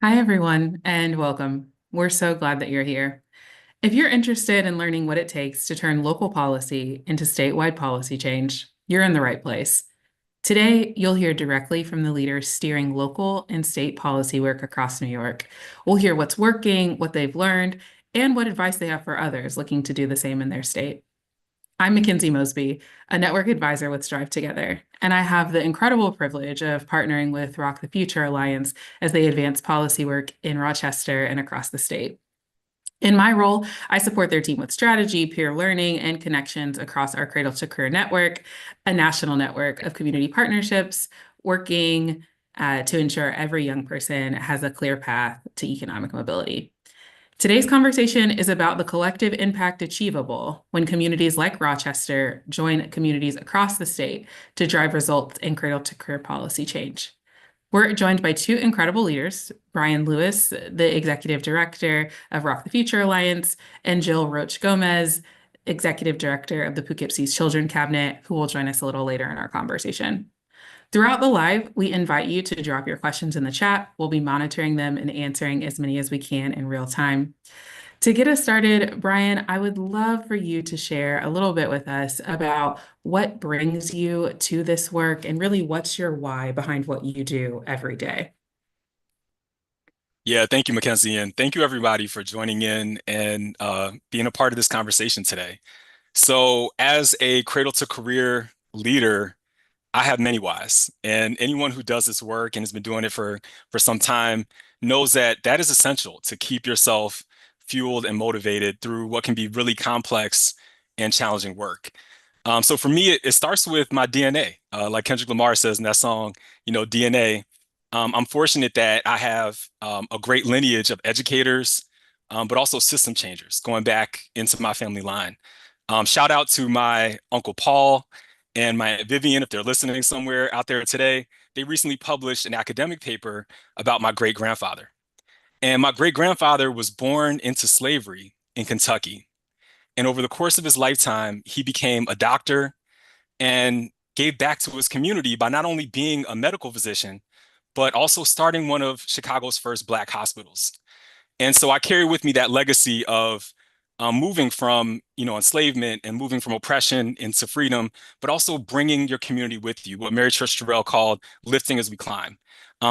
Hi, everyone, and welcome. We're so glad that you're here. If you're interested in learning what it takes to turn local policy into statewide policy change, you're in the right place. Today, you'll hear directly from the leaders steering local and state policy work across New York. We'll hear what's working, what they've learned, and what advice they have for others looking to do the same in their state. I'm Mackenzie Mosby, a network advisor with StriveTogether, and I have the incredible privilege of partnering with ROC the Future Alliance as they advance policy work in Rochester and across the state. In my role, I support their team with strategy, peer learning, and connections across our Cradle to Career network, a national network of community partnerships working to ensure every young person has a clear path to economic mobility. Today's conversation is about the collective impact achievable when communities like Rochester join communities across the state to drive results in cradle to career policy change. We're joined by two incredible leaders, Brian Lewis, the Executive Director of ROC the Future Alliance, and Jill Roach Gomez, Executive Director of the Poughkeepsie's Children Cabinet, who will join us a little later in our conversation. Throughout the live, we invite you to drop your questions in the chat. We'll be monitoring them and answering as many as we can in real time. To get us started, Brian, I would love for you to share a little bit with us about what brings you to this work and really what's your why behind what you do every day. Yeah, thank you, Mackenzie, and thank you everybody for joining in and being a part of this conversation today. So, as a cradle to career leader, I have many whys, and anyone who does this work and has been doing it for some time knows that that is essential to keep yourself fueled and motivated through what can be really complex and challenging work. So for me, it starts with my DNA. Like Kendrick Lamar says in that song, DNA. I'm fortunate that I have a great lineage of educators, but also system changers going back into my family line. Shout out to my Uncle Paul and my Aunt Vivian, if they're listening somewhere out there today. They recently published an academic paper about my great grandfather. And my great grandfather was born into slavery in Kentucky. And over the course of his lifetime, he became a doctor and gave back to his community by not only being a medical physician, but also starting one of Chicago's first Black hospitals. And so I carry with me that legacy of moving from, enslavement and moving from oppression into freedom, but also bringing your community with you, what Mary Church Terrell called lifting as we climb.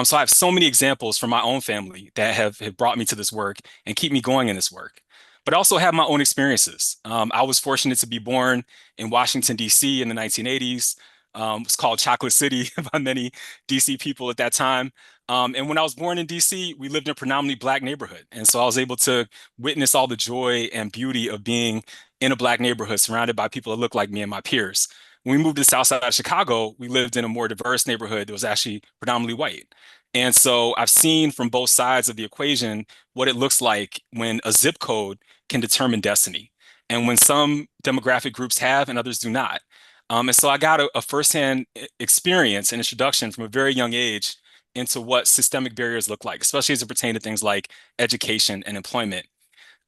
So I have so many examples from my own family that have brought me to this work and keep me going in this work. But I also have my own experiences. I was fortunate to be born in Washington, D.C. in the 1980s. It was called Chocolate City by many DC people at that time. And when I was born in DC, we lived in a predominantly Black neighborhood. And so I was able to witness all the joy and beauty of being in a Black neighborhood surrounded by people that looked like me and my peers. When we moved to the south side of Chicago, we lived in a more diverse neighborhood that was actually predominantly white. And so I've seen from both sides of the equation what it looks like when a zip code can determine destiny, and when some demographic groups have and others do not. And so I got a firsthand experience and introduction from a very young age into what systemic barriers look like, especially as it pertains to things like education and employment.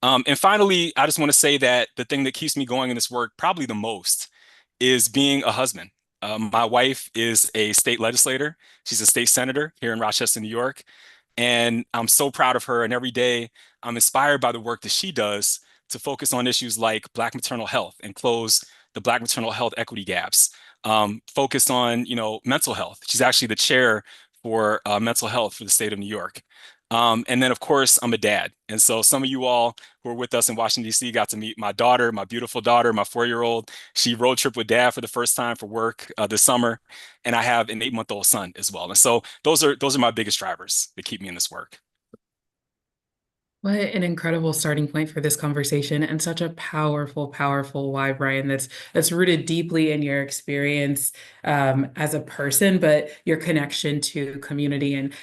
And finally, I just want to say that the thing that keeps me going in this work probably the most is being a husband. My wife is a state legislator. She's a state senator here in Rochester, New York. And I'm so proud of her. And every day I'm inspired by the work that she does to focus on issues like Black maternal health and close the Black maternal health equity gaps, focused on, mental health. She's actually the chair for mental health for the state of New York. And then, of course, I'm a dad. And so some of you all who are with us in Washington, D.C. got to meet my daughter, my beautiful daughter, my 4-year-old. She road trip with dad for the first time for work this summer. And I have an 8-month-old son as well. And so those are my biggest drivers that keep me in this work. What an incredible starting point for this conversation and such a powerful, powerful why, Brian, that's rooted deeply in your experience as a person, but your connection to community. And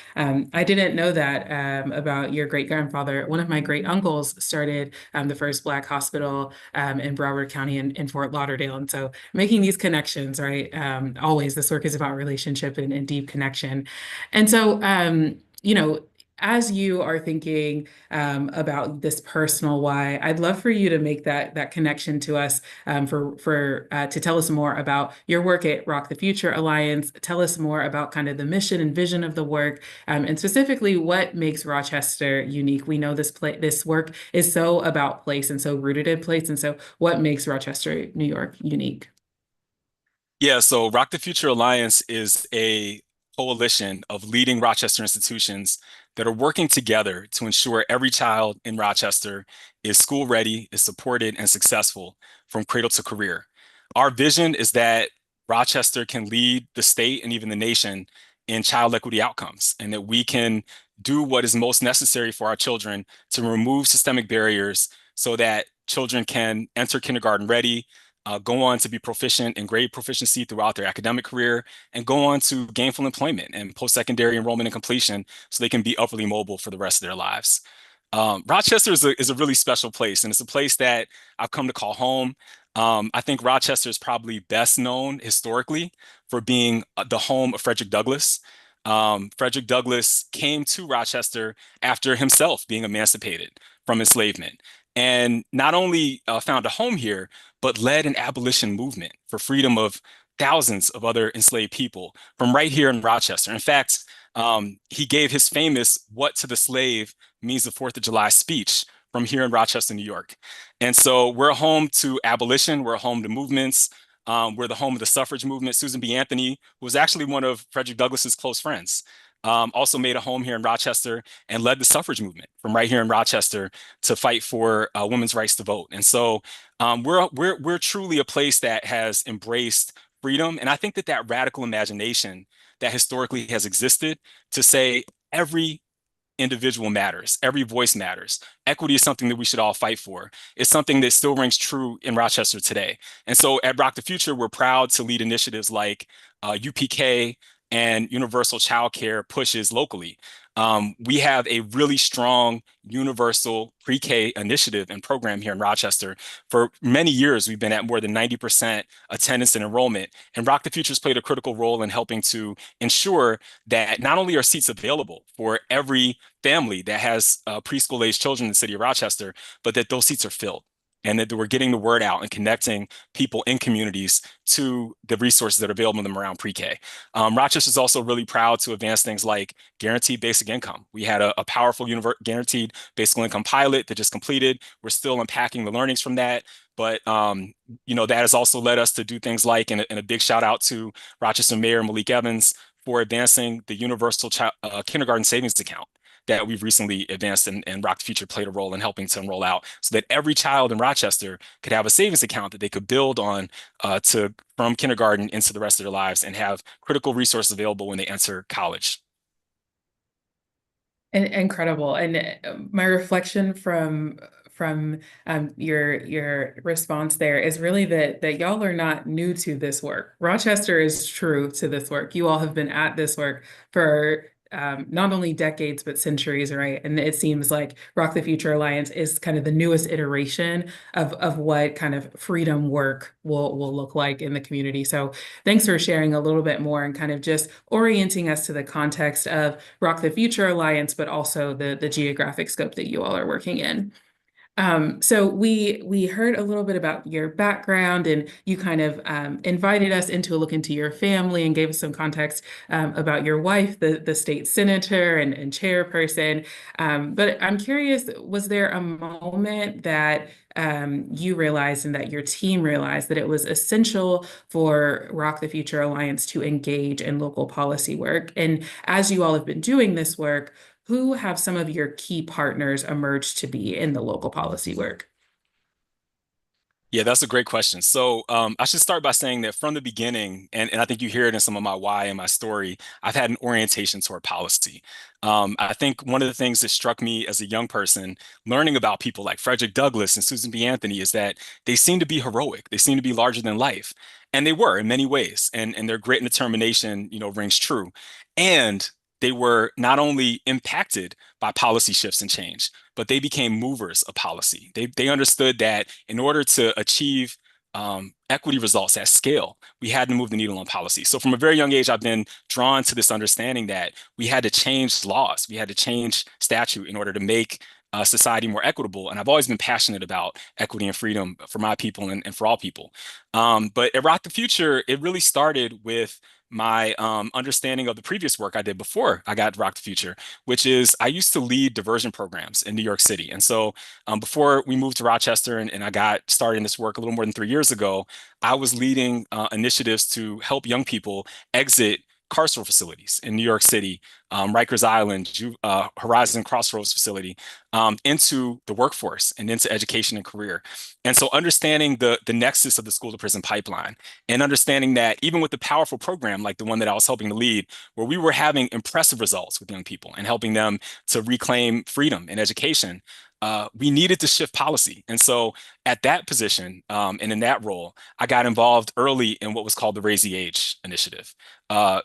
I didn't know that about your great grandfather. One of my great uncles started the first Black hospital in Broward County in Fort Lauderdale. And so making these connections, right? Always this work is about relationship and deep connection. And so, as you are thinking about this personal why, I'd love for you to make that connection to us for to tell us more about your work at ROC the Future Alliance. Tell us more about kind of the mission and vision of the work, and specifically what makes Rochester unique. We know this work is so about place and so rooted in place, and so what makes Rochester, New York, unique? Yeah, so ROC the Future Alliance is a coalition of leading Rochester institutions that are working together to ensure every child in Rochester is school ready, is supported, and successful from cradle to career. Our vision is that Rochester can lead the state and even the nation in child equity outcomes, and that we can do what is most necessary for our children to remove systemic barriers so that children can enter kindergarten ready, go on to be proficient in grade proficiency throughout their academic career, and go on to gainful employment and post-secondary enrollment and completion so they can be upwardly mobile for the rest of their lives. Rochester is a really special place, and it's a place that I've come to call home. I think Rochester is probably best known historically for being the home of Frederick Douglass. Frederick Douglass came to Rochester after himself being emancipated from enslavement, and not only found a home here, but led an abolition movement for freedom of thousands of other enslaved people from right here in Rochester. In fact, he gave his famous "What to the Slave Means the Fourth of July" speech from here in Rochester, New York. And so we're home to abolition, we're home to movements, we're the home of the suffrage movement. Susan B. Anthony, who was actually one of Frederick Douglass's close friends, also made a home here in Rochester and led the suffrage movement from right here in Rochester to fight for women's rights to vote. And so we're truly a place that has embraced freedom. And I think that that radical imagination that historically has existed to say every individual matters. Every voice matters. Equity is something that we should all fight for. It's something that still rings true in Rochester today. And so at ROC the Future, we're proud to lead initiatives like UPK and universal childcare pushes locally. We have a really strong universal pre-K initiative and program here in Rochester. For many years, we've been at more than 90% attendance and enrollment. And ROC the Future has played a critical role in helping to ensure that not only are seats available for every family that has preschool-age children in the city of Rochester, but that those seats are filled, and that we're getting the word out and connecting people in communities to the resources that are available to them around pre-K. Rochester is also really proud to advance things like guaranteed basic income. We had a powerful guaranteed basic income pilot that just completed. We're still unpacking the learnings from that. But that has also led us to do things like, and a big shout out to Rochester Mayor Malik Evans for advancing the universal kindergarten savings account that we've recently advanced, and ROC the Future played a role in helping to enroll out so that every child in Rochester could have a savings account that they could build on from kindergarten into the rest of their lives and have critical resources available when they enter college. Incredible. And my reflection from your response there is really that y'all are not new to this work. Rochester is true to this work. You all have been at this work for not only decades, but centuries, right? And it seems like ROC the Future Alliance is kind of the newest iteration of what kind of freedom work will look like in the community. So thanks for sharing a little bit more and kind of just orienting us to the context of ROC the Future Alliance, but also the geographic scope that you all are working in. So we heard a little bit about your background, and you kind of invited us into a look into your family and gave us some context about your wife, the state senator and chairperson. But I'm curious, was there a moment that you realized and that your team realized that it was essential for ROC the Future Alliance to engage in local policy work? And as you all have been doing this work, who have some of your key partners emerged to be in the local policy work? Yeah, that's a great question. So I should start by saying that from the beginning, and I think you hear it in some of my why and my story, I've had an orientation toward policy. I think one of the things that struck me as a young person, learning about people like Frederick Douglass and Susan B. Anthony, is that they seem to be heroic. They seem to be larger than life. And they were in many ways. And their grit and determination, rings true. And they were not only impacted by policy shifts and change, but they became movers of policy. They understood that in order to achieve equity results at scale, we had to move the needle on policy. So from a very young age, I've been drawn to this understanding that we had to change laws, we had to change statute in order to make society more equitable. And I've always been passionate about equity and freedom for my people and for all people. But at ROC the Future, it really started with my understanding of the previous work I did before I got to ROC the Future, which is I used to lead diversion programs in New York City. And so before we moved to Rochester and I got started in this work a little more than 3 years ago, I was leading initiatives to help young people exit carceral facilities in New York City, Rikers Island, Horizon Crossroads facility, into the workforce and into education and career. And so understanding the nexus of the school to prison pipeline and understanding that even with the powerful program like the one that I was helping to lead, where we were having impressive results with young people and helping them to reclaim freedom and education, we needed to shift policy. And so at that position and in that role, I got involved early in what was called the Raise the Age initiative.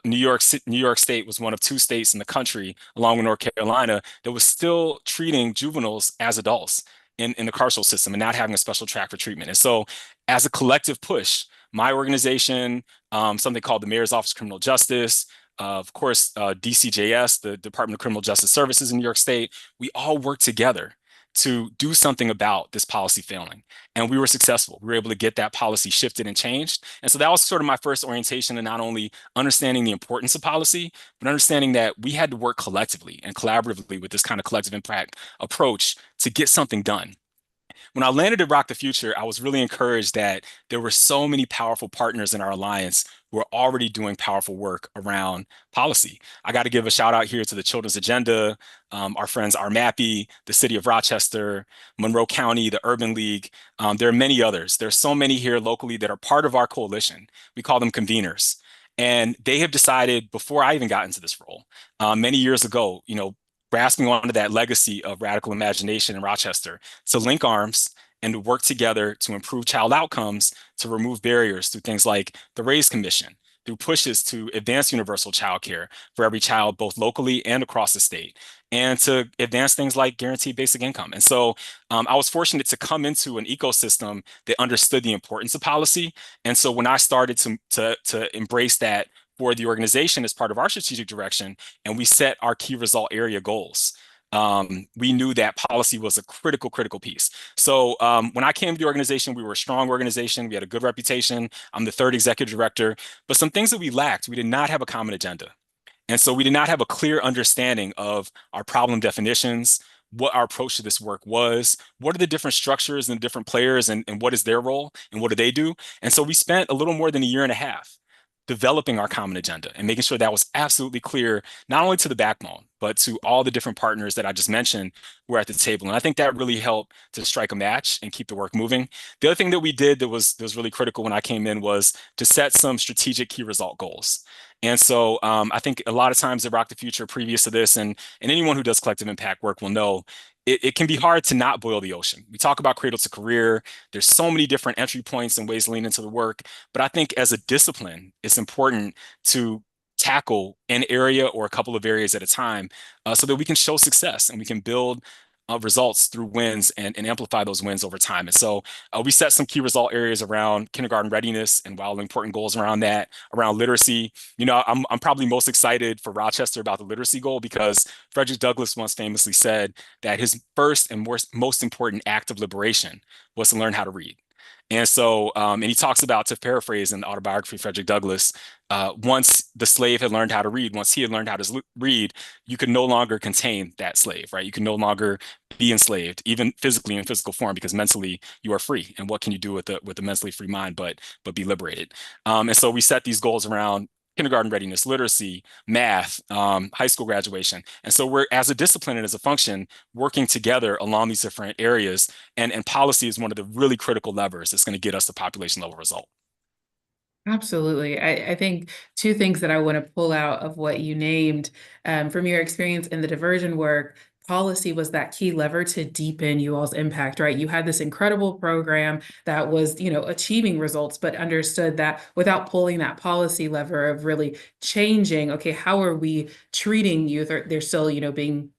New York State was one of 2 states in the country, along with North Carolina, that was still treating juveniles as adults in the carceral system and not having a special track for treatment. And so as a collective push, my organization, something called the Mayor's Office of Criminal Justice, of course, DCJS, the Department of Criminal Justice Services in New York State, we all worked together to do something about this policy failing. And we were successful. We were able to get that policy shifted and changed. And so that was sort of my first orientation in not only understanding the importance of policy, but understanding that we had to work collectively and collaboratively with this kind of collective impact approach to get something done. When I landed at ROC the Future, I was really encouraged that there were so many powerful partners in our alliance who are already doing powerful work around policy. I got to give a shout out here to the Children's Agenda, our friends RMAPI, the City of Rochester, Monroe County, the Urban League. There are many others. There's so many here locally that are part of our coalition. We call them conveners. And they have decided before I even got into this role, many years ago, grasping onto that legacy of radical imagination in Rochester, to link arms and to work together to improve child outcomes, to remove barriers through things like the Raise Commission, through pushes to advance universal childcare for every child, both locally and across the state, and to advance things like guaranteed basic income. And so I was fortunate to come into an ecosystem that understood the importance of policy. And so when I started to embrace that for the organization as part of our strategic direction, and we set our key result area goals, we knew that policy was a critical piece. So when I came to the organization, we were a strong organization. We had a good reputation. I'm the third executive director, but some things that we lacked, we did not have a common agenda. And so we did not have a clear understanding of our problem definitions, what our approach to this work was, what are the different structures and different players, and what is their role and what do they do? And so we spent a little more than a year and a half developing our common agenda and making sure that was absolutely clear, not only to the backbone, but to all the different partners that I just mentioned who were at the table. And I think that really helped to strike a match and keep the work moving. The other thing that we did that was really critical when I came in was to set some strategic key result goals. And so I think a lot of times at ROC the Future, previous to this, and anyone who does collective impact work will know, it can be hard to not boil the ocean. We talk about cradle to career. There's so many different entry points and ways to lean into the work. But I think as a discipline, it's important to tackle an area or a couple of areas at a time so that we can show success and we can build results through wins and amplify those wins over time. And so we set some key result areas around kindergarten readiness and wildly important goals around that, around literacy. I'm probably most excited for Rochester about the literacy goal because Frederick Douglass once famously said that his first and most important act of liberation was to learn how to read. And so, and he talks about, to paraphrase in the autobiography of Frederick Douglass, once the slave had learned how to read, once he had learned how to read, you could no longer contain that slave, right? You can no longer be enslaved, even physically in physical form, because mentally you are free. And what can you do with a mentally free mind, but be liberated? And so we set these goals around kindergarten readiness, literacy, math, high school graduation. And so we're, as a discipline and as a function, working together along these different areas. And policy is one of the really critical levers that's going to get us the population level result. Absolutely. I think two things that I want to pull out of what you named from your experience in the diversion work. Policy was that key lever to deepen you all's impact, right? You had this incredible program that was, achieving results, but understood that without pulling that policy lever of really changing, okay, how are we treating youth? They're still, being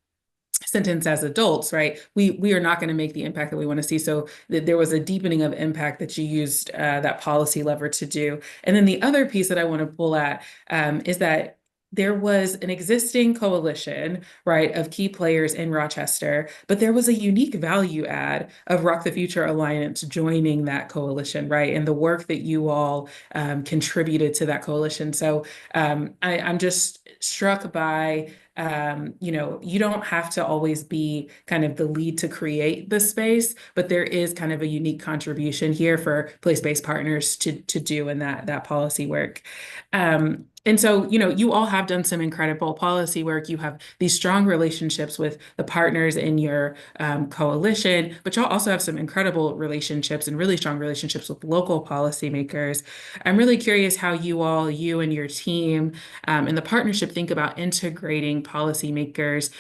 sentenced as adults, right, we are not going to make the impact that we want to see. So there was a deepening of impact that you used that policy lever to do. And then the other piece that I want to pull at is that there was an existing coalition, right, of key players in Rochester, but there was a unique value add of ROC the Future Alliance joining that coalition, right, and the work that you all contributed to that coalition. So I'm just struck by you don't have to always be kind of the lead to create the space, but there is kind of a unique contribution here for place-based partners to do in that policy work. And so, you all have done some incredible policy work. You have these strong relationships with the partners in your coalition, but y'all also have some incredible relationships and really strong relationships with local policymakers. I'm really curious how you and your team and the partnership think about integrating policymakers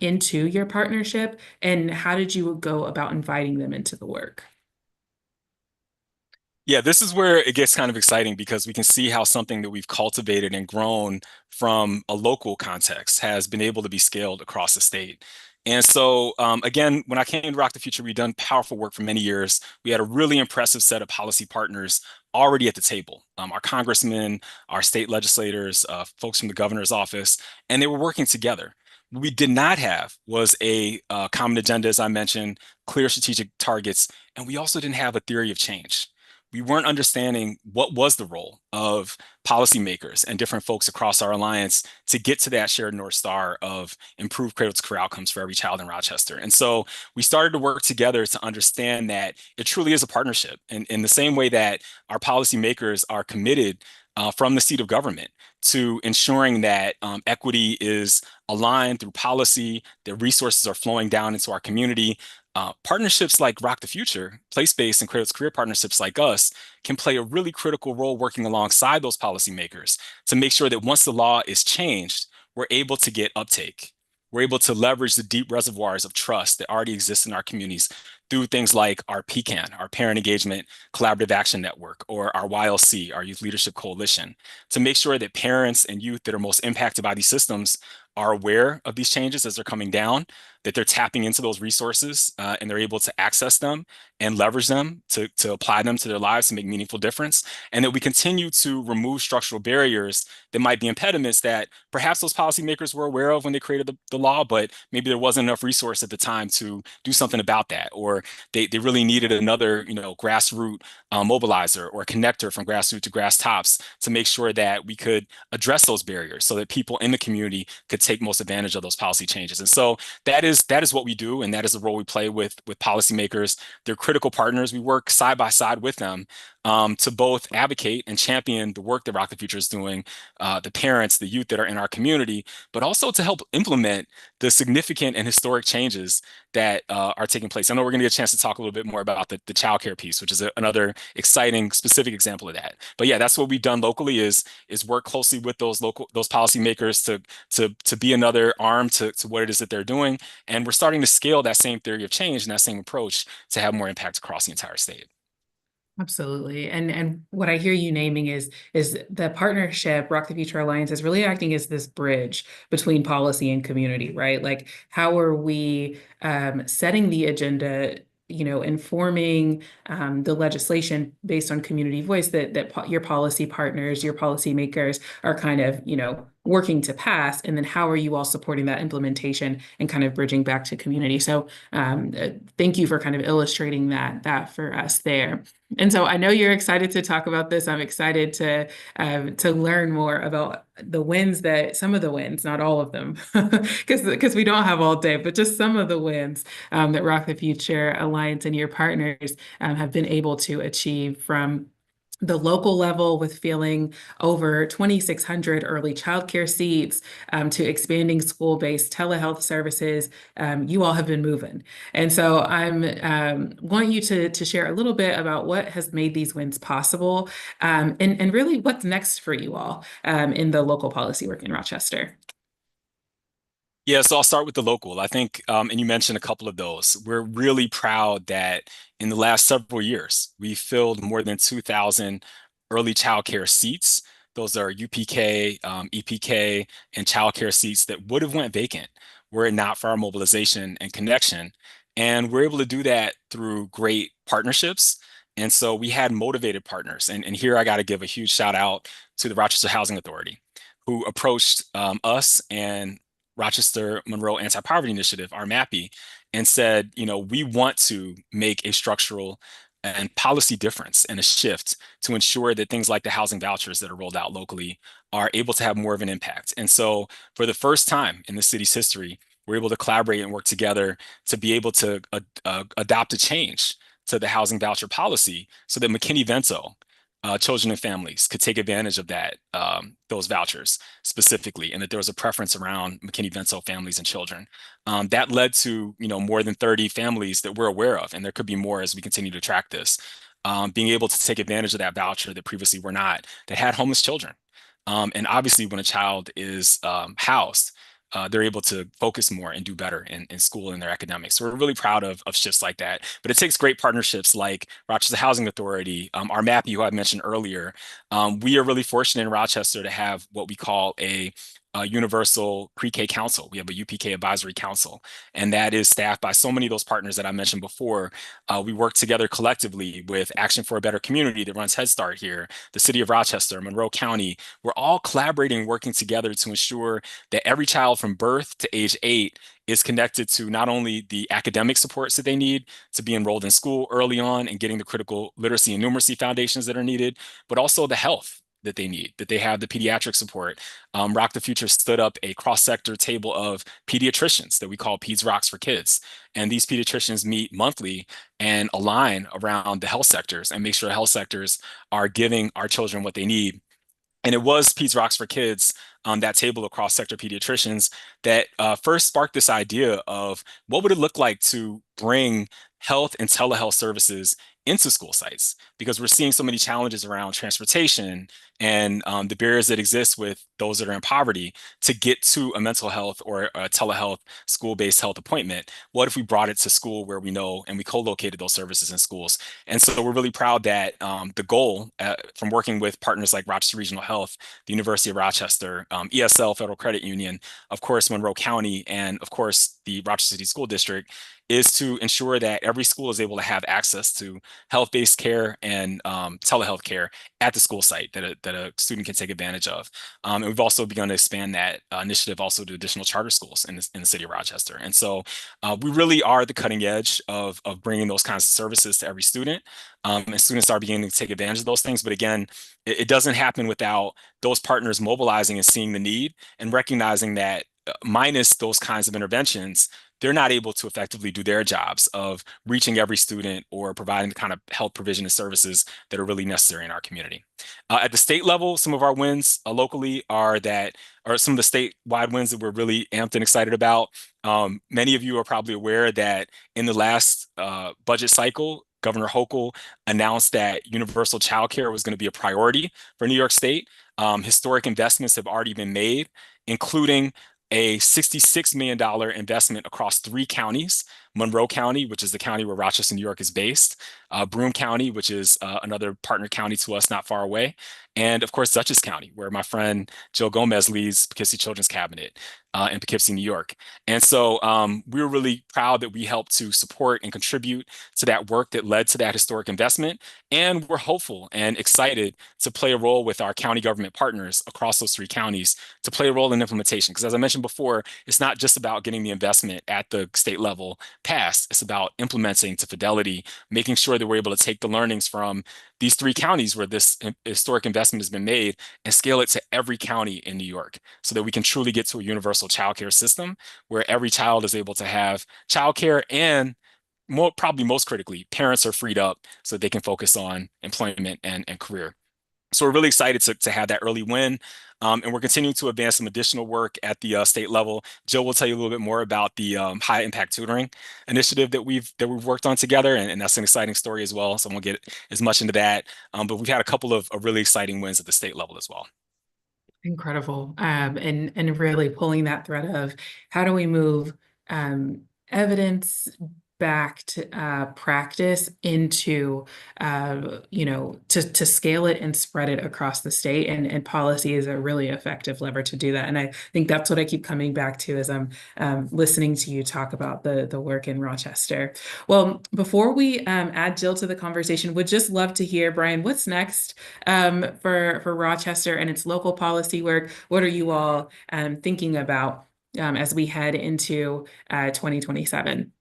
into your partnership, and how did you go about inviting them into the work? Yeah, this is where it gets kind of exciting because we can see how something that we've cultivated and grown from a local context has been able to be scaled across the state. And so, again, when I came to ROC the Future, we've done powerful work for many years. We had a really impressive set of policy partners already at the table. Our congressmen, our state legislators, folks from the governor's office, and they were working together. What we did not have was a common agenda, as I mentioned, clear strategic targets, and we also didn't have a theory of change. We weren't understanding what was the role of policymakers and different folks across our alliance to get to that shared North Star of improved cradle-to-career outcomes for every child in Rochester. And so we started to work together to understand that it truly is a partnership. And in the same way that our policymakers are committed from the seat of government to ensuring that equity is aligned through policy, that resources are flowing down into our community. Partnerships like ROC the Future, place-based and cradle-to-career partnerships like us can play a really critical role working alongside those policymakers to make sure that once the law is changed, we're able to get uptake. We're able to leverage the deep reservoirs of trust that already exist in our communities through things like our PCAN, our Parent Engagement Collaborative Action Network, or our YLC, our Youth Leadership Coalition, to make sure that parents and youth that are most impacted by these systems are aware of these changes as they're coming down, that they're tapping into those resources and they're able to access them and leverage them to apply them to their lives to make meaningful difference, and that we continue to remove structural barriers that might be impediments that perhaps those policymakers were aware of when they created the law, but maybe there wasn't enough resource at the time to do something about that, or they really needed another, grassroots mobilizer or a connector from grassroots to grass tops to make sure that we could address those barriers so that people in the community could take most advantage of those policy changes. And so that is what we do, and that is the role we play with policymakers. They're critical partners. We work side by side with them to both advocate and champion the work that ROC the Future is doing, the parents, the youth that are in our community, but also to help implement the significant and historic changes that are taking place. I know we're going to get a chance to talk a little bit more about the childcare piece, which is another exciting, specific example of that. But yeah, that's what we've done locally is work closely with those policymakers to be another arm to what it is that they're doing. And we're starting to scale that same theory of change and that same approach to have more impact across the entire state. Absolutely. And what I hear you naming is the partnership, ROC the Future Alliance, is really acting as this bridge between policy and community, right? Like, how are we setting the agenda, informing the legislation based on community voice that your policy partners, your policymakers are kind of, working to pass, and then how are you all supporting that implementation and kind of bridging back to community? So thank you for kind of illustrating that for us there. And so I know you're excited to talk about this. I'm excited to learn more about the wins some of the wins, not all of them, because we don't have all day, but just some of the wins that ROC the Future Alliance and your partners have been able to achieve, from the local level with filling over 2,600 early childcare seats to expanding school-based telehealth services. You all have been moving. And so I'm want you to share a little bit about what has made these wins possible, and really what's next for you all in the local policy work in Rochester. Yeah, so I'll start with the local. I think, and you mentioned a couple of those. We're really proud that in the last several years, we filled more than 2,000 early childcare seats. Those are UPK, EPK, and childcare seats that would have went vacant were it not for our mobilization and connection. And we're able to do that through great partnerships. And so we had motivated partners. And here I got to give a huge shout out to the Rochester Housing Authority, who approached us and Rochester Monroe Anti-Poverty Initiative, our MAPI, and said, we want to make a structural and policy difference and a shift to ensure that things like the housing vouchers that are rolled out locally are able to have more of an impact. And so for the first time in the city's history, we're able to collaborate and work together to be able to adopt a change to the housing voucher policy so that McKinney-Vento children and families could take advantage of those vouchers specifically, and that there was a preference around McKinney-Vento families and children. That led to more than 30 families that we're aware of, and there could be more as we continue to track this, being able to take advantage of that voucher that previously were not, that had homeless children. And obviously, when a child is housed, they're able to focus more and do better in school and their academics. So we're really proud of shifts like that. But it takes great partnerships like Rochester Housing Authority, our MAPI, who I mentioned earlier. We are really fortunate in Rochester to have what we call a universal pre-K council. We have a UPK advisory council, and that is staffed by so many of those partners that I mentioned before. We work together collectively with Action for a Better Community that runs Head Start here, the city of Rochester, Monroe County. We're all collaborating, working together to ensure that every child from birth to age 8 is connected to not only the academic supports that they need to be enrolled in school early on and getting the critical literacy and numeracy foundations that are needed, but also the health that they need, that they have the pediatric support. ROC the Future stood up a cross-sector table of pediatricians that we call Peds Rocks for Kids. And these pediatricians meet monthly and align around the health sectors and make sure health sectors are giving our children what they need. And it was Peds Rocks for Kids, that table of cross-sector pediatricians, that first sparked this idea of what would it look like to bring health and telehealth services into school sites, because we're seeing so many challenges around transportation and the barriers that exist with those that are in poverty to get to a mental health or a telehealth school-based health appointment. What if we brought it to school where we know and we co-located those services in schools? And so we're really proud that the goal from working with partners like Rochester Regional Health, the University of Rochester, ESL Federal Credit Union, of course, Monroe County, and of course, the Rochester City School District, is to ensure that every school is able to have access to health-based care and telehealth care at the school site that a student can take advantage of. And we've also begun to expand that initiative also to additional charter schools in the city of Rochester. And so we really are the cutting edge of bringing those kinds of services to every student. And students are beginning to take advantage of those things. But again, it doesn't happen without those partners mobilizing and seeing the need and recognizing that minus those kinds of interventions, they're not able to effectively do their jobs of reaching every student or providing the kind of health provision and services that are really necessary in our community. At the state level, some of our wins locally are some of the statewide wins that we're really amped and excited about. Many of you are probably aware that in the last budget cycle, Governor Hochul announced that universal childcare was going to be a priority for New York State. Historic investments have already been made, including a $66 million investment across 3 counties: Monroe County, which is the county where Rochester, New York is based, Broome County, which is another partner county to us not far away, and of course, Dutchess County, where my friend Jill Gomez leads Poughkeepsie Children's Cabinet in Poughkeepsie, New York. And so we were really proud that we helped to support and contribute to that work that led to that historic investment. And we're hopeful and excited to play a role with our county government partners across those 3 counties to play a role in implementation. Because as I mentioned before, it's not just about getting the investment at the state level passed. It's about implementing to fidelity, making sure that we're able to take the learnings from these 3 counties where this historic investment has been made and scale it to every county in New York so that we can truly get to a universal childcare system where every child is able to have childcare, and probably most critically, parents are freed up so that they can focus on employment and career. So we're really excited to have that early win. And we're continuing to advance some additional work at the state level. Jill will tell you a little bit more about the high impact tutoring initiative that we've worked on together, and that's an exciting story as well. So I won't get as much into that, but we've had a couple of really exciting wins at the state level as well. Incredible. And really pulling that thread of how do we move evidence backed practice into to scale it and spread it across the state, and policy is a really effective lever to do that. And I think that's what I keep coming back to as I'm listening to you talk about the work in Rochester. Well, before we add Jill to the conversation, would just love to hear, Brian, what's next for Rochester and its local policy work? What are you all thinking about as we head into 2027?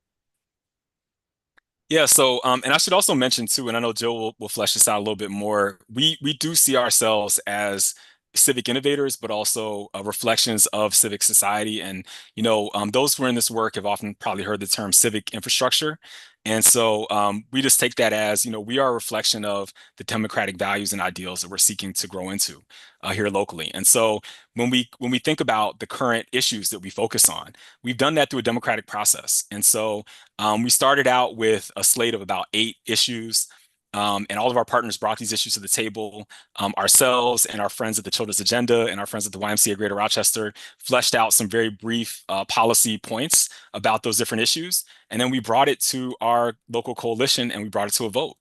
Yeah, so and I should also mention too, and I know Jill will flesh this out a little bit more. We do see ourselves as civic innovators, but also reflections of civic society. And those who are in this work have often probably heard the term civic infrastructure. And so we just take that as, we are a reflection of the democratic values and ideals that we're seeking to grow into here locally. And so when we think about the current issues that we focus on, we've done that through a democratic process. And so we started out with a slate of about 8 issues, and all of our partners brought these issues to the table. Ourselves and our friends at the Children's Agenda and our friends at the YMCA Greater Rochester fleshed out some very brief policy points about those different issues. And then we brought it to our local coalition and we brought it to a vote.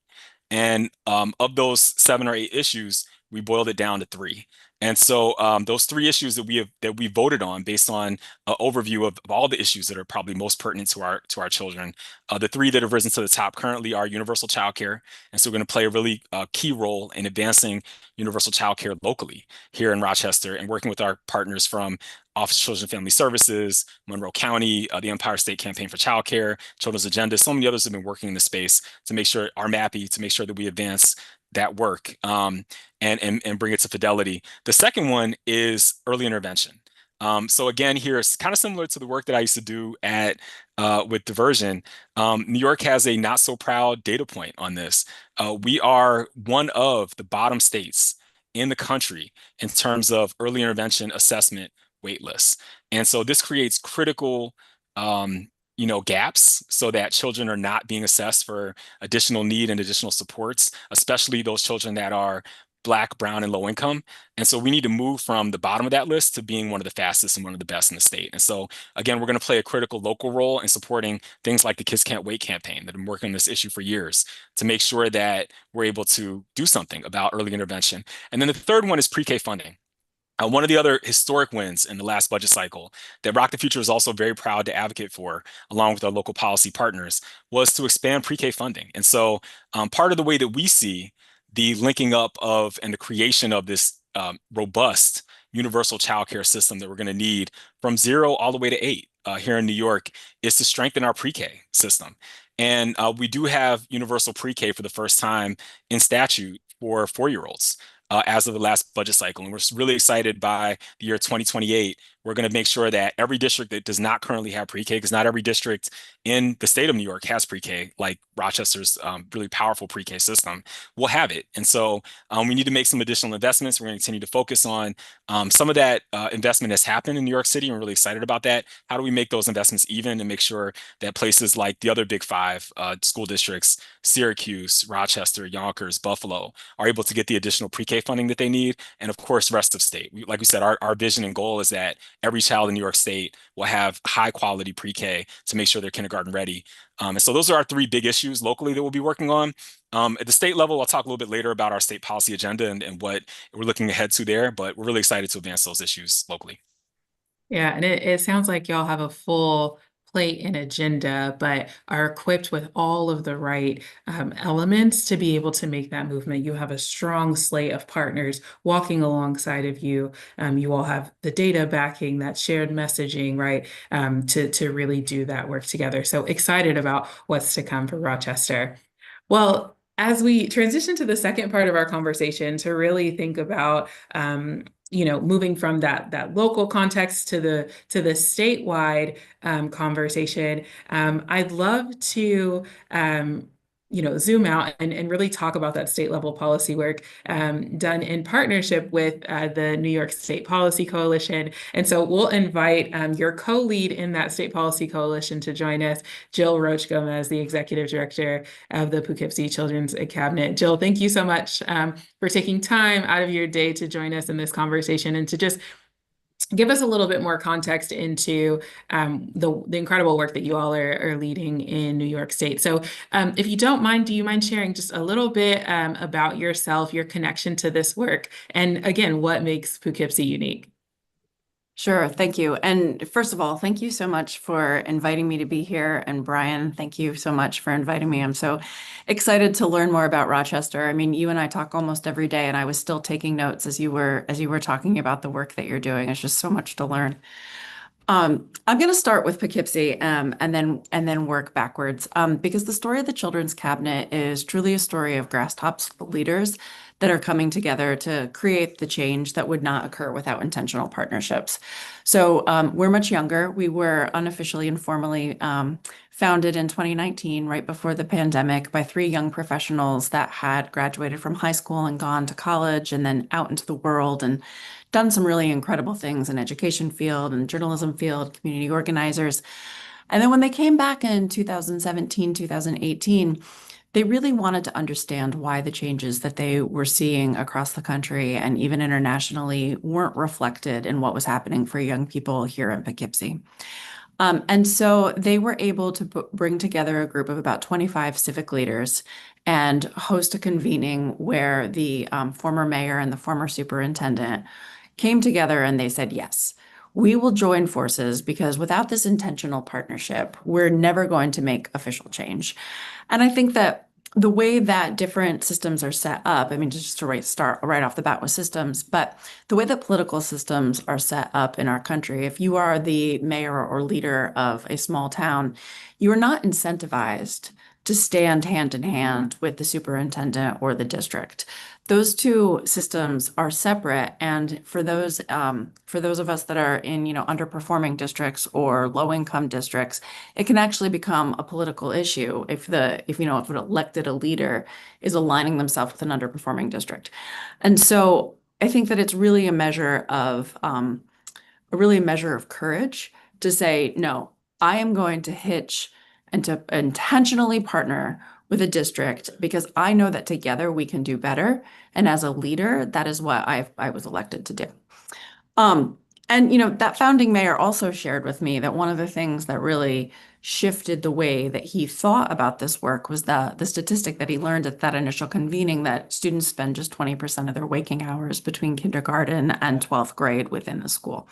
And of those 7 or 8 issues, we boiled it down to 3. And so those 3 issues that we voted on based on an overview of all the issues that are probably most pertinent to our children, the 3 that have risen to the top currently are universal childcare. And so we're going to play a really key role in advancing universal childcare locally here in Rochester and working with our partners from Office of Children and Family Services, Monroe County, the Empire State Campaign for Childcare, Children's Agenda. So many others have been working in the space to make sure our MAPI, to make sure that we advance that work and bring it to fidelity. The second one is early intervention. So again, here it's kind of similar to the work that I used to do at with Diversion. New York has a not so proud data point on this. We are one of the bottom states in the country in terms of early intervention assessment wait lists. And so this creates critical gaps so that children are not being assessed for additional need and additional supports, especially those children that are Black, brown, and low income. And so we need to move from the bottom of that list to being one of the fastest and one of the best in the state. And so, again, we're going to play a critical local role in supporting things like the Kids Can't Wait campaign that have been working on this issue for years to make sure that we're able to do something about early intervention. And then the third one is pre-K funding. One of the other historic wins in the last budget cycle that ROC the Future is also very proud to advocate for, along with our local policy partners, was to expand pre-K funding. And so part of the way that we see the linking up of and the creation of this robust universal childcare system that we're going to need from 0 all the way to 8 here in New York is to strengthen our pre-K system. And we do have universal pre-K for the first time in statute for 4-year-olds. As of the last budget cycle. And we're really excited by the year 2028. We're going to make sure that every district that does not currently have pre-K, because not every district in the state of New York has pre-K, like Rochester's really powerful pre-K system, will have it. And so we need to make some additional investments. We're going to continue to focus on some of that investment has happened in New York City. And we're really excited about that. How do we make those investments even and make sure that places like the other big 5 school districts, Syracuse, Rochester, Yonkers, Buffalo, are able to get the additional pre-K funding that they need, and of course, rest of state. Like we said, our vision and goal is that every child in New York State will have high quality pre-K to make sure they're kindergarten ready. And so those are our 3 big issues locally that we'll be working on. At the state level, I'll talk a little bit later about our state policy agenda and what we're looking ahead to there, but we're really excited to advance those issues locally. Yeah, and it sounds like y'all have a full plate and agenda, but are equipped with all of the right elements to be able to make that movement. You have a strong slate of partners walking alongside of you. You all have the data backing, that shared messaging, right, to really do that work together. So excited about what's to come for Rochester. Well, as we transition to the second part of our conversation to really think about moving from that local context to the statewide conversation, I'd love to zoom out and really talk about that state level policy work done in partnership with the New York State Policy Coalition. And so we'll invite your co-lead in that State Policy Coalition to join us, Jill Roach Gomez, the Executive Director of the Poughkeepsie Children's Cabinet. Jill, thank you so much for taking time out of your day to join us in this conversation and to just give us a little bit more context into the incredible work that you all are leading in New York State. So, if you don't mind, do you mind sharing just a little bit about yourself, your connection to this work, and again, what makes Poughkeepsie unique? Sure, thank you. And first of all, thank you so much for inviting me to be here. And Brian, thank you so much for inviting me. I'm so excited to learn more about Rochester. I mean, you and I talk almost every day, and I was still taking notes as you were talking about the work that you're doing. It's just so much to learn. I'm going to start with Poughkeepsie, and then work backwards, because the story of the Children's Cabinet is truly a story of grasstops leaders that are coming together to create the change that would not occur without intentional partnerships. So we're much younger. We were unofficially and formally founded in 2019, right before the pandemic, by three young professionals that had graduated from high school and gone to college and then out into the world and done some really incredible things in education field and journalism field, community organizers. And then when they came back in 2017, 2018, they really wanted to understand why the changes that they were seeing across the country and even internationally weren't reflected in what was happening for young people here in Poughkeepsie. And so they were able to bring together a group of about 25 civic leaders and host a convening where the former mayor and the former superintendent came together and they said, yes, we will join forces because without this intentional partnership, we're never going to make official change. And I think that the way that different systems are set up, I mean, just to start right off the bat with systems, but the way that political systems are set up in our country, if you are the mayor or leader of a small town, you are not incentivized to stand hand in hand with the superintendent or the district. Those two systems are separate, and for those of us that are in, underperforming districts or low-income districts, it can actually become a political issue if an elected leader is aligning themselves with an underperforming district. And so I think that it's really a measure of courage to say, no, I am going to hitch and to intentionally partner with a district because I know that together we can do better. And as a leader, that is what I was elected to do. And that founding mayor also shared with me that one of the things that really shifted the way that he thought about this work was the statistic that he learned at that initial convening that students spend just 20% of their waking hours between kindergarten and 12th grade within the school.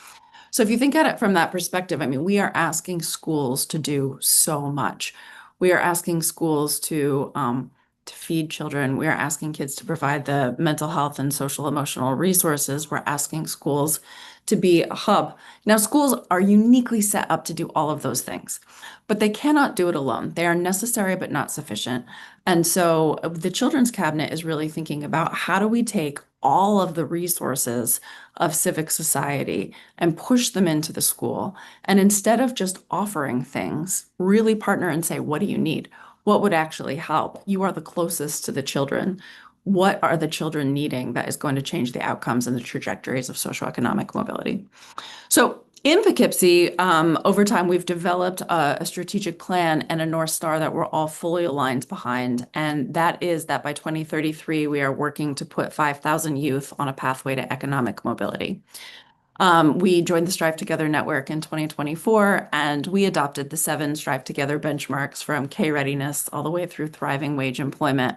So if you think at it from that perspective, I mean, we are asking schools to do so much. We are asking schools to feed children. We are asking kids to provide the mental health and social emotional resources. We're asking schools to be a hub. Now, schools are uniquely set up to do all of those things, but they cannot do it alone. They are necessary, but not sufficient. And so the Children's Cabinet is really thinking about how do we take all of the resources of civic society and push them into the school. And instead of just offering things, really partner and say, what do you need? What would actually help? You are the closest to the children. What are the children needing that is going to change the outcomes and the trajectories of socioeconomic mobility? So in Poughkeepsie, over time, we've developed a strategic plan and a North Star that we're all fully aligned behind. And that is that by 2033, we are working to put 5,000 youth on a pathway to economic mobility. We joined the StriveTogether network in 2024, and we adopted the 7 StriveTogether benchmarks from K-readiness all the way through thriving wage employment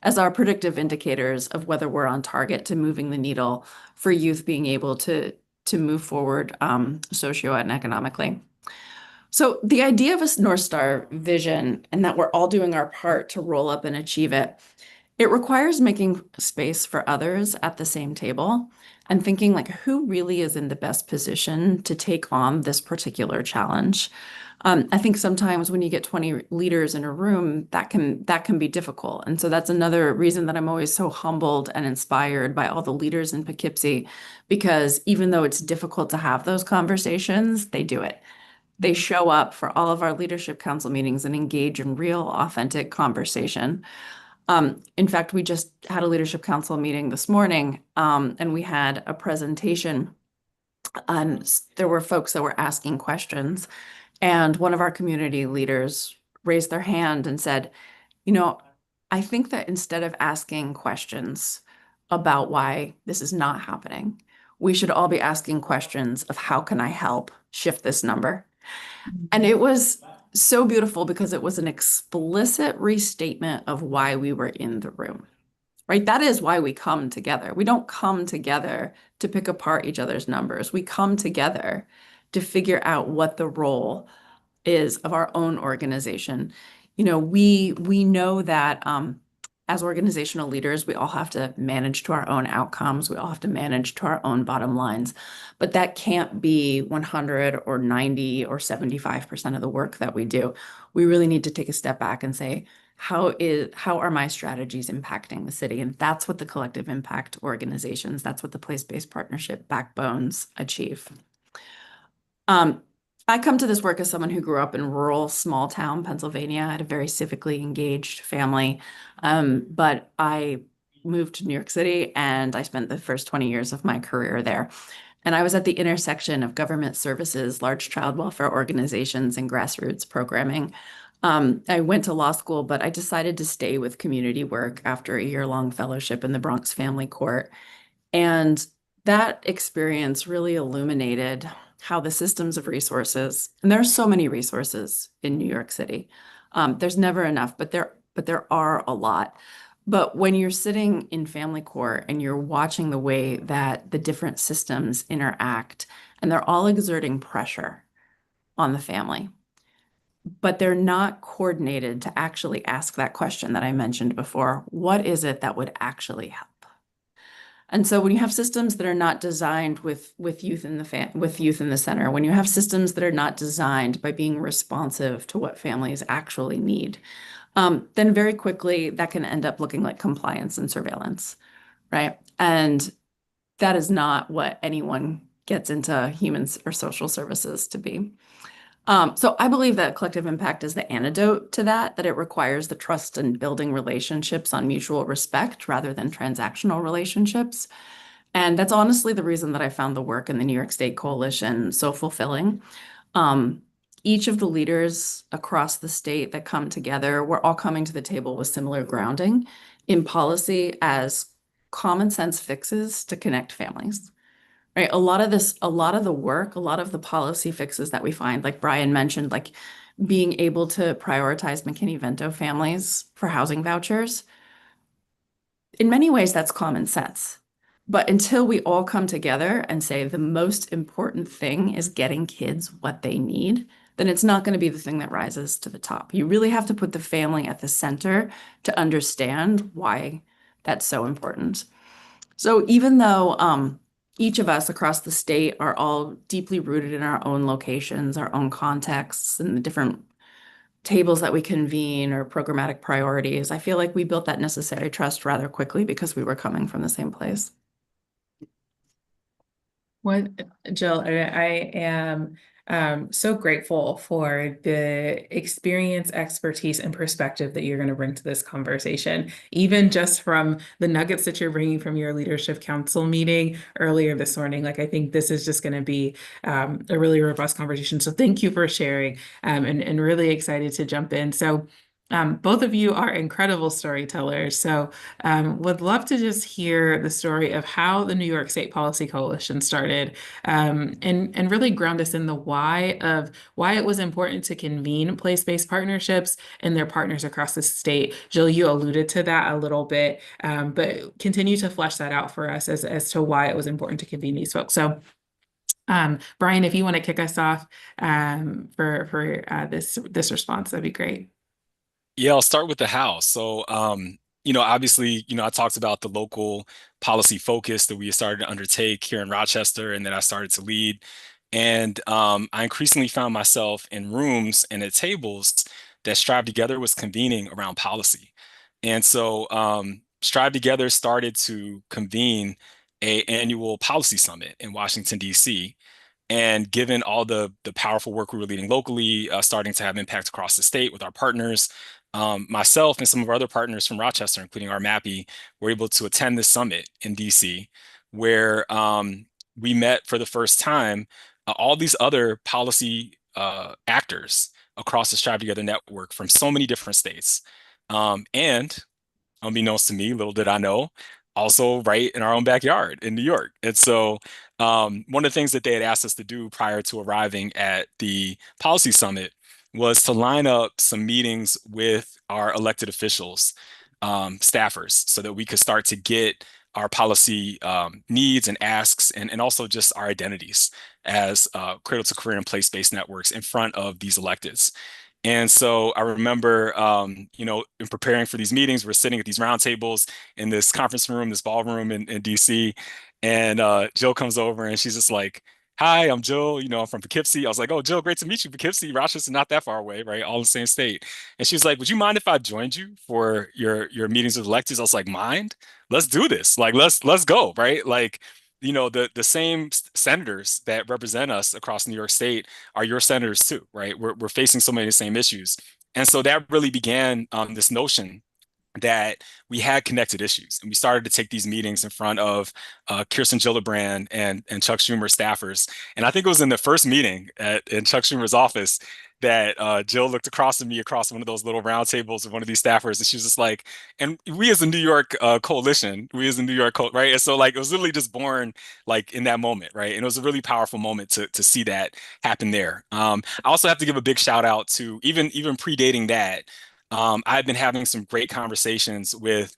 as our predictive indicators of whether we're on target to moving the needle for youth being able to move forward socio and economically. So the idea of a North Star vision and that we're all doing our part to roll up and achieve it, it requires making space for others at the same table and thinking like who really is in the best position to take on this particular challenge. I think sometimes when you get 20 leaders in a room, that can be difficult. And so that's another reason that I'm always so humbled and inspired by all the leaders in Poughkeepsie, because even though it's difficult to have those conversations, they do it. They show up for all of our leadership council meetings and engage in real, authentic conversation. In fact, we just had a leadership council meeting this morning, and we had a presentation, and there were folks that were asking questions. And one of our community leaders raised their hand and said, I think that instead of asking questions about why this is not happening, we should all be asking questions of how can I help shift this number? And it was so beautiful because it was an explicit restatement of why we were in the room, right? That is why we come together. We don't come together to pick apart each other's numbers. We come together to figure out what the role is of our own organization. We know that as organizational leaders, we all have to manage to our own outcomes. We all have to manage to our own bottom lines, but that can't be 100 or 90 or 75% of the work that we do. We really need to take a step back and say, how are my strategies impacting the city? And that's what the collective impact organizations, that's what the place-based partnership backbones achieve. I come to this work as someone who grew up in rural, small town Pennsylvania. I had a very civically engaged family, but I moved to New York City and I spent the first 20 years of my career there. And I was at the intersection of government services, large child welfare organizations, and grassroots programming. I went to law school, but I decided to stay with community work after a year-long fellowship in the Bronx Family Court. And that experience really illuminated how the systems of resources, and there are so many resources in New York City. There's never enough, but there are a lot. But when you're sitting in family court and you're watching the way that the different systems interact, and they're all exerting pressure on the family, but they're not coordinated to actually ask that question that I mentioned before, what is it that would actually help? And so when you have systems that are not designed with youth in the center, when you have systems that are not designed by being responsive to what families actually need, then very quickly that can end up looking like compliance and surveillance, right? And that is not what anyone gets into humans or social services to be. So I believe that collective impact is the antidote to that it requires the trust and building relationships on mutual respect rather than transactional relationships. And that's honestly the reason that I found the work in the New York State Coalition so fulfilling. Each of the leaders across the state that come together, we're all coming to the table with similar grounding in policy as common sense fixes to connect families. Right. A lot of the work, a lot of the policy fixes that we find, like Brian mentioned, like being able to prioritize McKinney-Vento families for housing vouchers. In many ways, that's common sense. But until we all come together and say the most important thing is getting kids what they need, then it's not going to be the thing that rises to the top. You really have to put the family at the center to understand why that's so important. So even though each of us across the state are all deeply rooted in our own locations, our own contexts, and the different tables that we convene or programmatic priorities, I feel like we built that necessary trust rather quickly because we were coming from the same place. Jill, I am so grateful for the experience, expertise, and perspective that you're going to bring to this conversation, even just from the nuggets that you're bringing from your leadership council meeting earlier this morning. Like, I think this is just going to be a really robust conversation. So thank you for sharing, and really excited to jump in. So both of you are incredible storytellers. So would love to just hear the story of how the New York State Policy Coalition started, and really ground us in the why it was important to convene place-based partnerships and their partners across the state. Jill, you alluded to that a little bit, but continue to flesh that out for us as to why it was important to convene these folks. So Brian, if you want to kick us off for this response, that'd be great. Yeah, I'll start with the how. So, obviously, I talked about the local policy focus that we started to undertake here in Rochester, and then I started to lead. And I increasingly found myself in rooms and at tables that StriveTogether was convening around policy. And so StriveTogether started to convene an annual policy summit in Washington, D.C. And given all the powerful work we were leading locally, starting to have impact across the state with our partners, myself and some of our other partners from Rochester, including our MAPI, were able to attend this summit in DC, where we met for the first time all these other policy actors across the StriveTogether network from so many different states. And unbeknownst to me, little did I know, also right in our own backyard in New York. And so one of the things that they had asked us to do prior to arriving at the policy summit was to line up some meetings with our elected officials, staffers, so that we could start to get our policy needs and asks, and also just our identities as cradle to career and place-based networks in front of these electeds. And so I remember, in preparing for these meetings, we're sitting at these roundtables in this conference room, this ballroom in DC, and Jill comes over and she's just like, "Hi, I'm Jill. I'm from Poughkeepsie." I was like, "Oh, Jill, great to meet you. Poughkeepsie, Rochester, not that far away, right? All in the same state." And she was like, "Would you mind if I joined you for your meetings with electeds?" I was like, "Mind? Let's do this. Like, let's go, right? Like." The same senators that represent us across New York State are your senators too, right? We're facing so many of the same issues. And so that really began this notion that we had connected issues. And we started to take these meetings in front of Kirsten Gillibrand and Chuck Schumer staffers. And I think it was in the first meeting in Chuck Schumer's office that Jill looked across at me across one of those little round tables with one of these staffers. And she was just like, and we as a New York coalition, we as a New York, right? And so like, it was literally just born like in that moment, right? And it was a really powerful moment to see that happen there. I also have to give a big shout out to even predating that. I've been having some great conversations with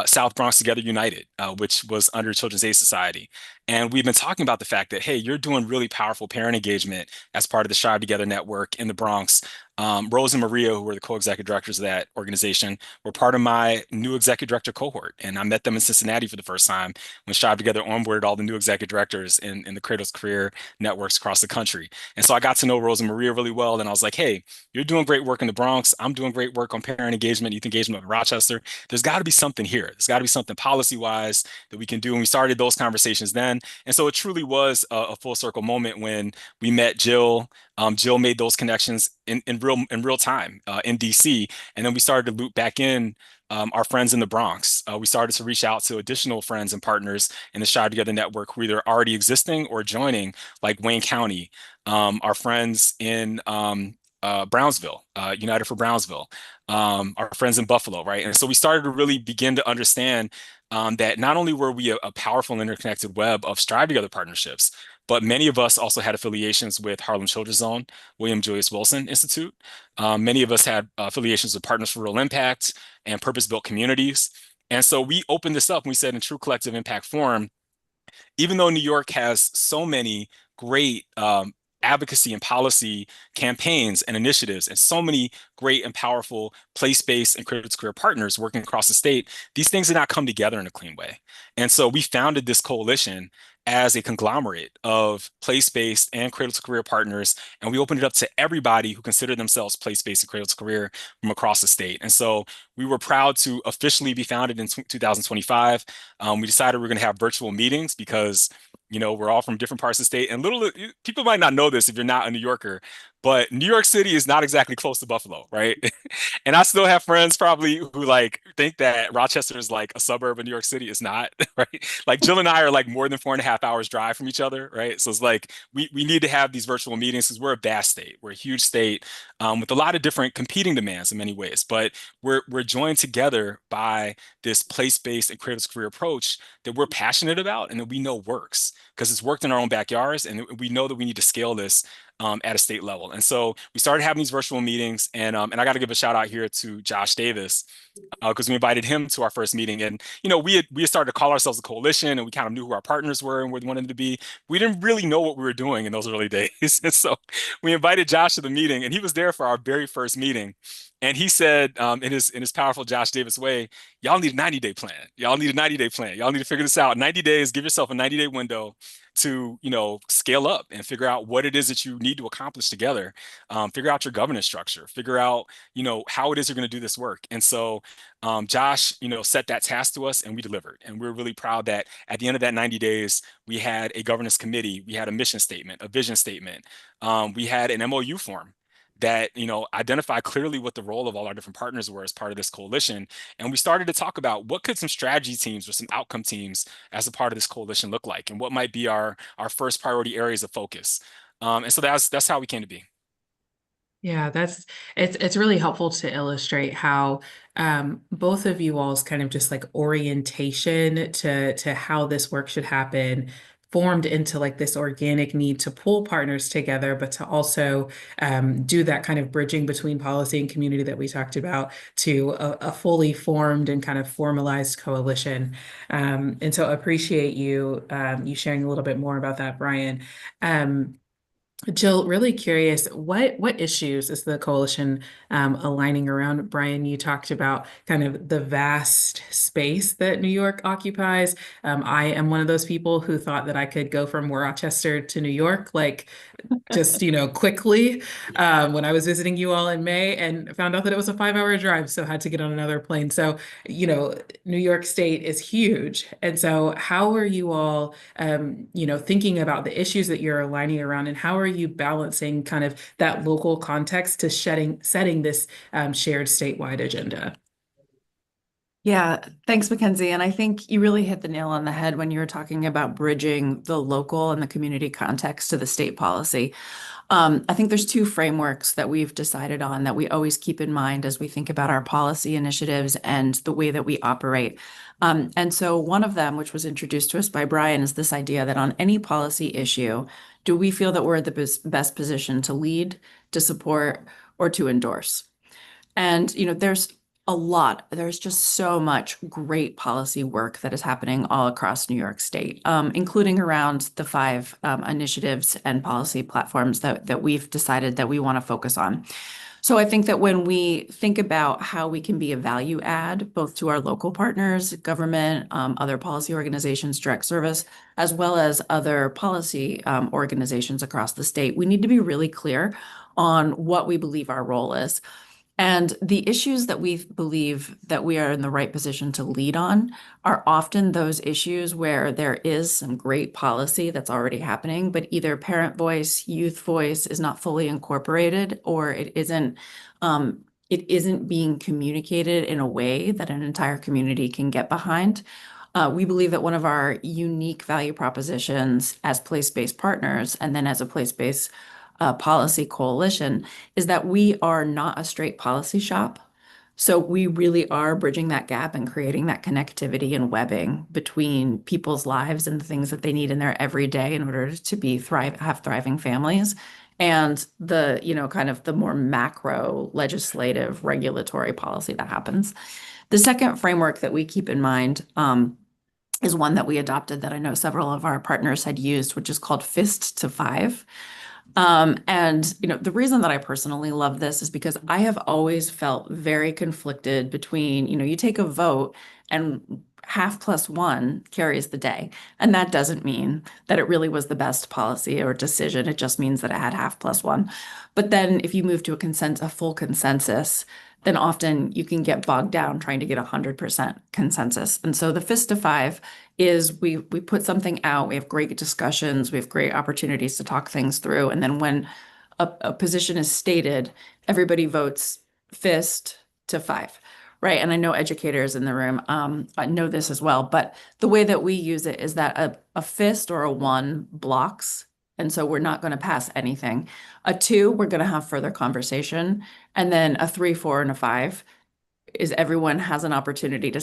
South Bronx Together United, which was under Children's Aid Society. And we've been talking about the fact that, hey, you're doing really powerful parent engagement as part of the StriveTogether network in the Bronx. Rose and Maria, who were the co-executive directors of that organization, were part of my new executive director cohort. And I met them in Cincinnati for the first time when StriveTogether onboarded all the new executive directors in the Cradle's career networks across the country. And so I got to know Rose and Maria really well. And I was like, hey, you're doing great work in the Bronx. I'm doing great work on parent engagement, youth engagement in Rochester. There's got to be something here. There's got to be something policy-wise that we can do. And we started those conversations then. And so it truly was a full circle moment when we met Jill. Jill made those connections in real time in DC, and then we started to loop back in our friends in the Bronx. We started to reach out to additional friends and partners in the StriveTogether network who either already existing or joining, like Wayne County, our friends in Brownsville, United for Brownsville, our friends in Buffalo, right? And so we started to really begin to understand that not only were we a powerful interconnected web of StriveTogether partnerships, but many of us also had affiliations with Harlem Children's Zone, William Julius Wilson Institute. Many of us had affiliations with Partners for Real Impact and purpose-built communities. And so we opened this up and we said in true collective impact form, even though New York has so many great advocacy and policy campaigns and initiatives and so many great and powerful place-based and cradle to career partners working across the state, these things did not come together in a clean way. And so we founded this coalition as a conglomerate of place-based and cradle to career partners, and we opened it up to everybody who considered themselves place-based and cradle to career from across the state. And so we were proud to officially be founded in 2025. We decided we are going to have virtual meetings because we're all from different parts of the state. And people might not know this if you're not a New Yorker, but New York City is not exactly close to Buffalo, right? And I still have friends probably who like think that Rochester is like a suburb of New York City. It's not, right? Like Jill and I are like more than 4.5 hours drive from each other, right? So it's like we need to have these virtual meetings because we're a vast state. We're a huge state with a lot of different competing demands in many ways, but we're joined together by this place-based and cradle to career approach that we're passionate about and that we know works because it's worked in our own backyards, and we know that we need to scale this at a state level. And so we started having these virtual meetings, and I got to give a shout out here to Josh Davis because we invited him to our first meeting. And we had started to call ourselves a coalition, and we kind of knew who our partners were and where we wanted them to be. We didn't really know what we were doing in those early days, and so we invited Josh to the meeting, and he was there for our very first meeting. And he said, in his powerful Josh Davis way, y'all need a 90-day plan. Y'all need a 90-day plan. Y'all need to figure this out. 90 days, give yourself a 90-day window to, scale up and figure out what it is that you need to accomplish together. Figure out your governance structure. Figure out, how it is you're going to do this work. And so Josh, set that task to us and we delivered. And we're really proud that at the end of that 90 days, we had a governance committee. We had a mission statement, a vision statement. We had an MOU form that identify clearly what the role of all our different partners were as part of this coalition. And we started to talk about what could some strategy teams or some outcome teams as a part of this coalition look like, and what might be our first priority areas of focus. And so that's how we came to be. Yeah, it's really helpful to illustrate how both of you all's kind of just like orientation to how this work should happen formed into like this organic need to pull partners together, but to also do that kind of bridging between policy and community that we talked about to a fully formed and kind of formalized coalition. And so appreciate you sharing a little bit more about that, Brian. Um, Jill, really curious, what issues is the coalition aligning around? Brian, you talked about kind of the vast space that New York occupies. I am one of those people who thought that I could go from Rochester to New York, like just, quickly when I was visiting you all in May and found out that it was a 5 hour drive, so had to get on another plane. So, New York State is huge. And so how are you all, thinking about the issues that you're aligning around and how are you balancing kind of that local context to setting this shared statewide agenda? Yeah, thanks, Mackenzie. And I think you really hit the nail on the head when you were talking about bridging the local and the community context to the state policy. I think there's two frameworks that we've decided on that we always keep in mind as we think about our policy initiatives and the way that we operate. And so one of them, which was introduced to us by Brian, is this idea that on any policy issue, do we feel that we're at the best position to lead, to support, or to endorse? And, there's just so much great policy work that is happening all across New York State, including around the five initiatives and policy platforms that we've decided that we want to focus on. So I think that when we think about how we can be a value add, both to our local partners, government, other policy organizations, direct service, as well as other policy organizations across the state, we need to be really clear on what we believe our role is. And the issues that we believe that we are in the right position to lead on are often those issues where there is some great policy that's already happening, but either parent voice, youth voice is not fully incorporated, or it isn't being communicated in a way that an entire community can get behind. We believe that one of our unique value propositions as place-based partners, and then as a place-based policy coalition, is that we are not a straight policy shop. So we really are bridging that gap and creating that connectivity and webbing between people's lives and the things that they need in their everyday in order to have thriving families, and the, kind of the more macro legislative regulatory policy that happens. The second framework that we keep in mind is one that we adopted that I know several of our partners had used, which is called Fist to Five. The reason that I personally love this is because I have always felt very conflicted between, you take a vote and half plus one carries the day. And that doesn't mean that it really was the best policy or decision. It just means that it had half plus one. But then if you move to a full consensus, then often you can get bogged down trying to get 100% consensus. And so the Fist to Five is we put something out, we have great discussions, we have great opportunities to talk things through. And then when a position is stated, everybody votes Fist to Five, right? And I know educators in the room know this as well, but the way that we use it is that a fist or a one blocks. And so we're not going to pass anything. A two, we're going to have further conversation. And then a three, four, and a five is everyone has an opportunity to,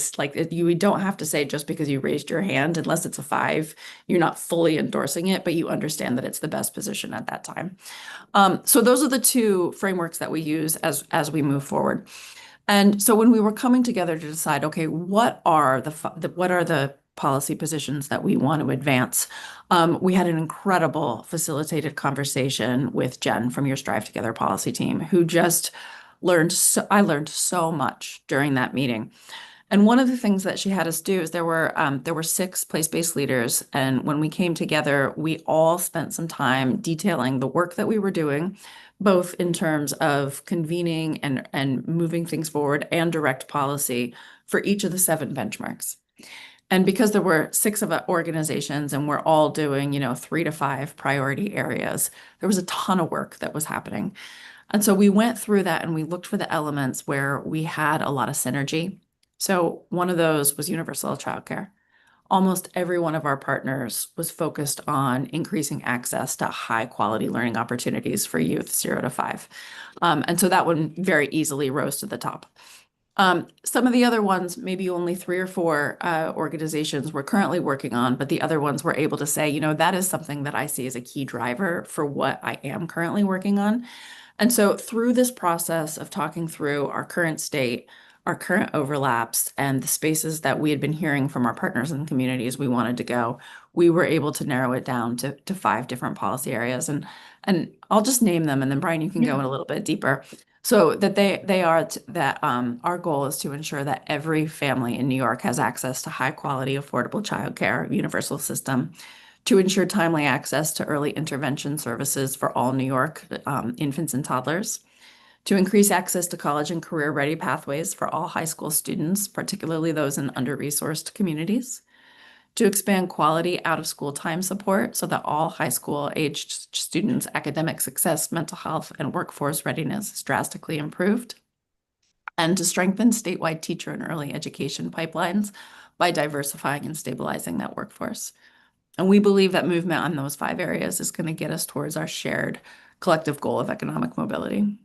you don't have to say just because you raised your hand, unless it's a five, you're not fully endorsing it, but you understand that it's the best position at that time. So those are the two frameworks that we use as we move forward. And so when we were coming together to decide, okay, what are the policy positions that we want to advance, we had an incredible facilitated conversation with Jen from your StriveTogether policy team, who just I learned so much during that meeting. And one of the things that she had us do is there were 6 place-based leaders, and when we came together, we all spent some time detailing the work that we were doing, both in terms of convening and moving things forward and direct policy for each of the 7 benchmarks. And because there were 6 of our organizations and we're all doing, 3 to 5 priority areas, there was a ton of work that was happening. And so we went through that and we looked for the elements where we had a lot of synergy. So one of those was universal childcare. almost every one of our partners was focused on increasing access to high quality learning opportunities for youth 0 to 5. And so that one very easily rose to the top. Some of the other ones, maybe only 3 or 4 organizations we're currently working on, but the other ones were able to say, that is something that I see as a key driver for what I am currently working on. And so through this process of talking through our current state, our current overlaps, and the spaces that we had been hearing from our partners in the communities we wanted to go, we were able to narrow it down to 5 different policy areas. And I'll just name them, and then Brian, you can go in a little bit deeper. So that they are that our goal is to ensure that every family in New York has access to high quality, affordable childcare, universal system, to ensure timely access to early intervention services for all New York infants and toddlers, to increase access to college and career-ready pathways for all high school students, particularly those in under-resourced communities, to expand quality out-of-school time support so that all high school-aged students' academic success, mental health, and workforce readiness is drastically improved, and to strengthen statewide teacher and early education pipelines by diversifying and stabilizing that workforce. And we believe that movement on those 5 areas is going to get us towards our shared collective goal of economic mobility.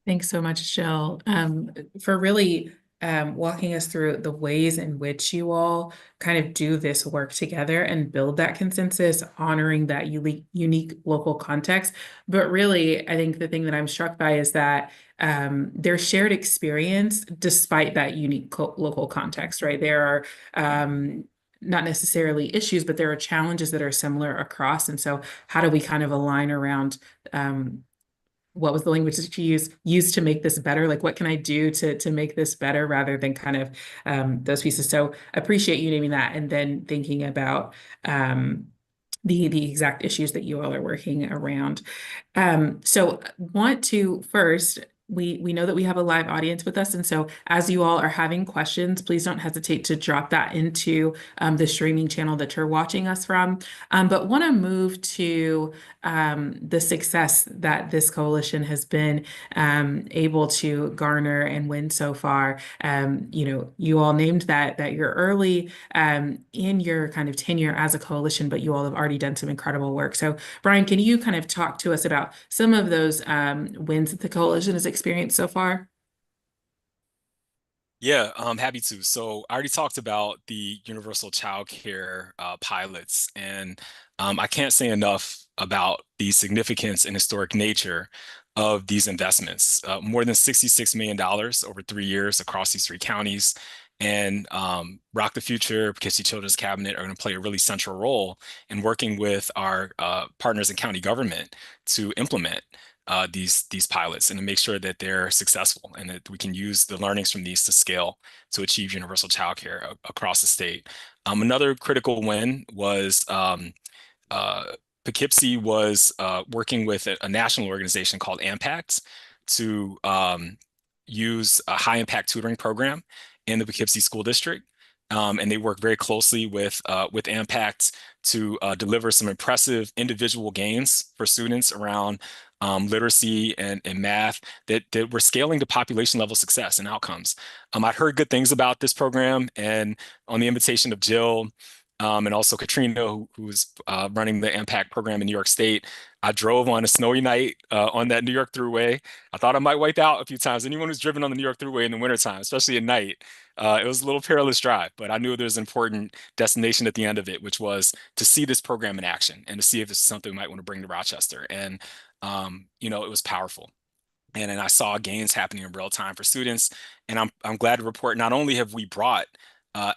Thanks so much, Jill, for really walking us through the ways in which you all kind of do this work together and build that consensus, honoring that unique local context. But really, I think the thing that I'm struck by is that their shared experience, despite that unique local context, right? There are not necessarily issues, but there are challenges that are similar across. And so how do we kind of align around what was the language that you use to make this better? Like, what can I do to make this better, rather than kind of those pieces? So appreciate you naming that, and then thinking about the exact issues that you all are working around. So want to first, we know that we have a live audience with us. And so as you all are having questions, please don't hesitate to drop that into the streaming channel that you're watching us from. But want to move to the success that this coalition has been able to garner and win so far. You all named that you're early in your kind of tenure as a coalition, but you all have already done some incredible work. So Brian, can you kind of talk to us about some of those wins that the coalition has experienced so far? Yeah, I'm happy to. So I already talked about the universal childcare pilots, and I can't say enough about the significance and historic nature of these investments. More than $66 million over 3 years across these 3 counties. And ROC the Future, Poughkeepsie Children's Cabinet are going to play a really central role in working with our partners in county government to implement these pilots and to make sure that they're successful and that we can use the learnings from these to scale to achieve universal childcare across the state. Another critical win was Poughkeepsie was working with a national organization called AMPACT to use a high impact tutoring program in the Poughkeepsie School District. And they work very closely with AMPACT to deliver some impressive individual gains for students around literacy and math that we're scaling to population level success and outcomes. I've heard good things about this program, and on the invitation of Jill and also Katrina, who's running the Impact program in New York State, I drove on a snowy night on that New York Thruway. I thought I might wipe out a few times. Anyone who's driven on the New York Thruway in the wintertime, especially at night, it was a little perilous drive, but I knew there was an important destination at the end of it, which was to see this program in action and to see if this is something we might want to bring to Rochester. And it was powerful. And then I saw gains happening in real time for students. And I'm glad to report not only have we brought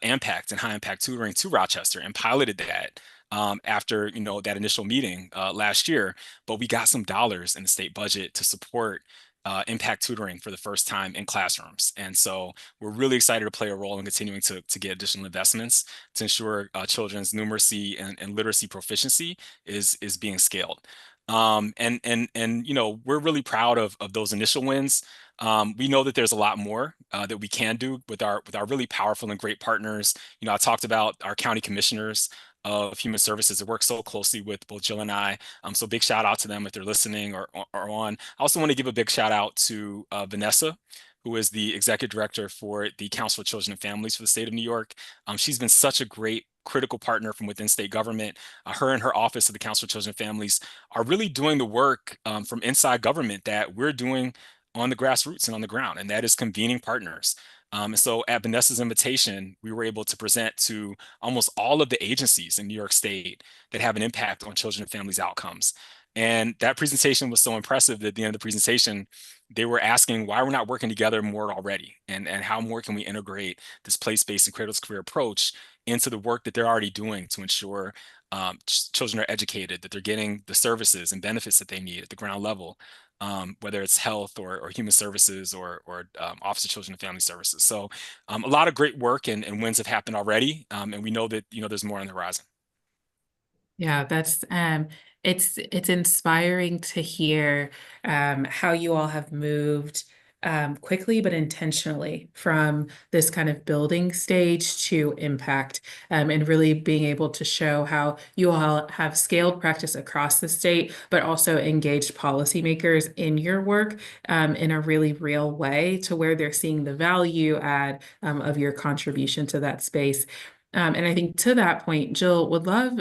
impact and high impact tutoring to Rochester and piloted that after that initial meeting last year, but we got some dollars in the state budget to support impact tutoring for the first time in classrooms. And so we're really excited to play a role in continuing to get additional investments to ensure children's numeracy and literacy proficiency is being scaled. We're really proud of those initial wins. We know that there's a lot more that we can do with our really powerful and great partners. I talked about our county commissioners of human services that work so closely with both Jill and I. So big shout out to them if they're listening or on. I also want to give a big shout out to Vanessa, who is the executive director for the Council of Children and Families for the state of New York. She's been such a great critical partner from within state government. Her and her office of the Council of Children and Families are really doing the work from inside government that we're doing on the grassroots and on the ground, and that is convening partners. And so at Vanessa's invitation, we were able to present to almost all of the agencies in New York State that have an impact on children and families' outcomes. And that presentation was so impressive that at the end of the presentation, they were asking why we're not working together more already, and how more can we integrate this place-based and cradle to career approach into the work that they're already doing to ensure children are educated, that they're getting the services and benefits that they need at the ground level, whether it's health or human services or Office of Children and Family Services. So a lot of great work and wins have happened already, and we know that there's more on the horizon. Yeah, that's it's inspiring to hear how you all have moved quickly but intentionally from this kind of building stage to impact, and really being able to show how you all have scaled practice across the state, but also engaged policymakers in your work in a really real way to where they're seeing the value add of your contribution to that space. And I think to that point, Jill, would love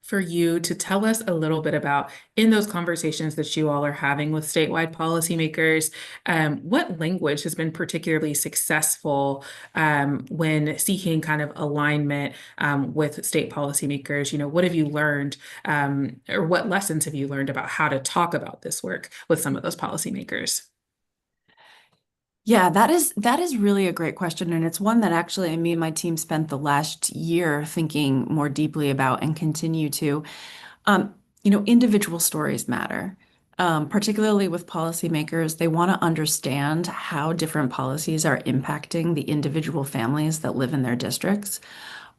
for you to tell us a little bit about, in those conversations that you all are having with statewide policymakers, what language has been particularly successful when seeking kind of alignment with state policymakers? What have you learned, or what lessons have you learned about how to talk about this work with some of those policymakers? Yeah, that is really a great question. And it's one that actually me and my team spent the last year thinking more deeply about and continue to. Individual stories matter, particularly with policymakers. They want to understand how different policies are impacting the individual families that live in their districts.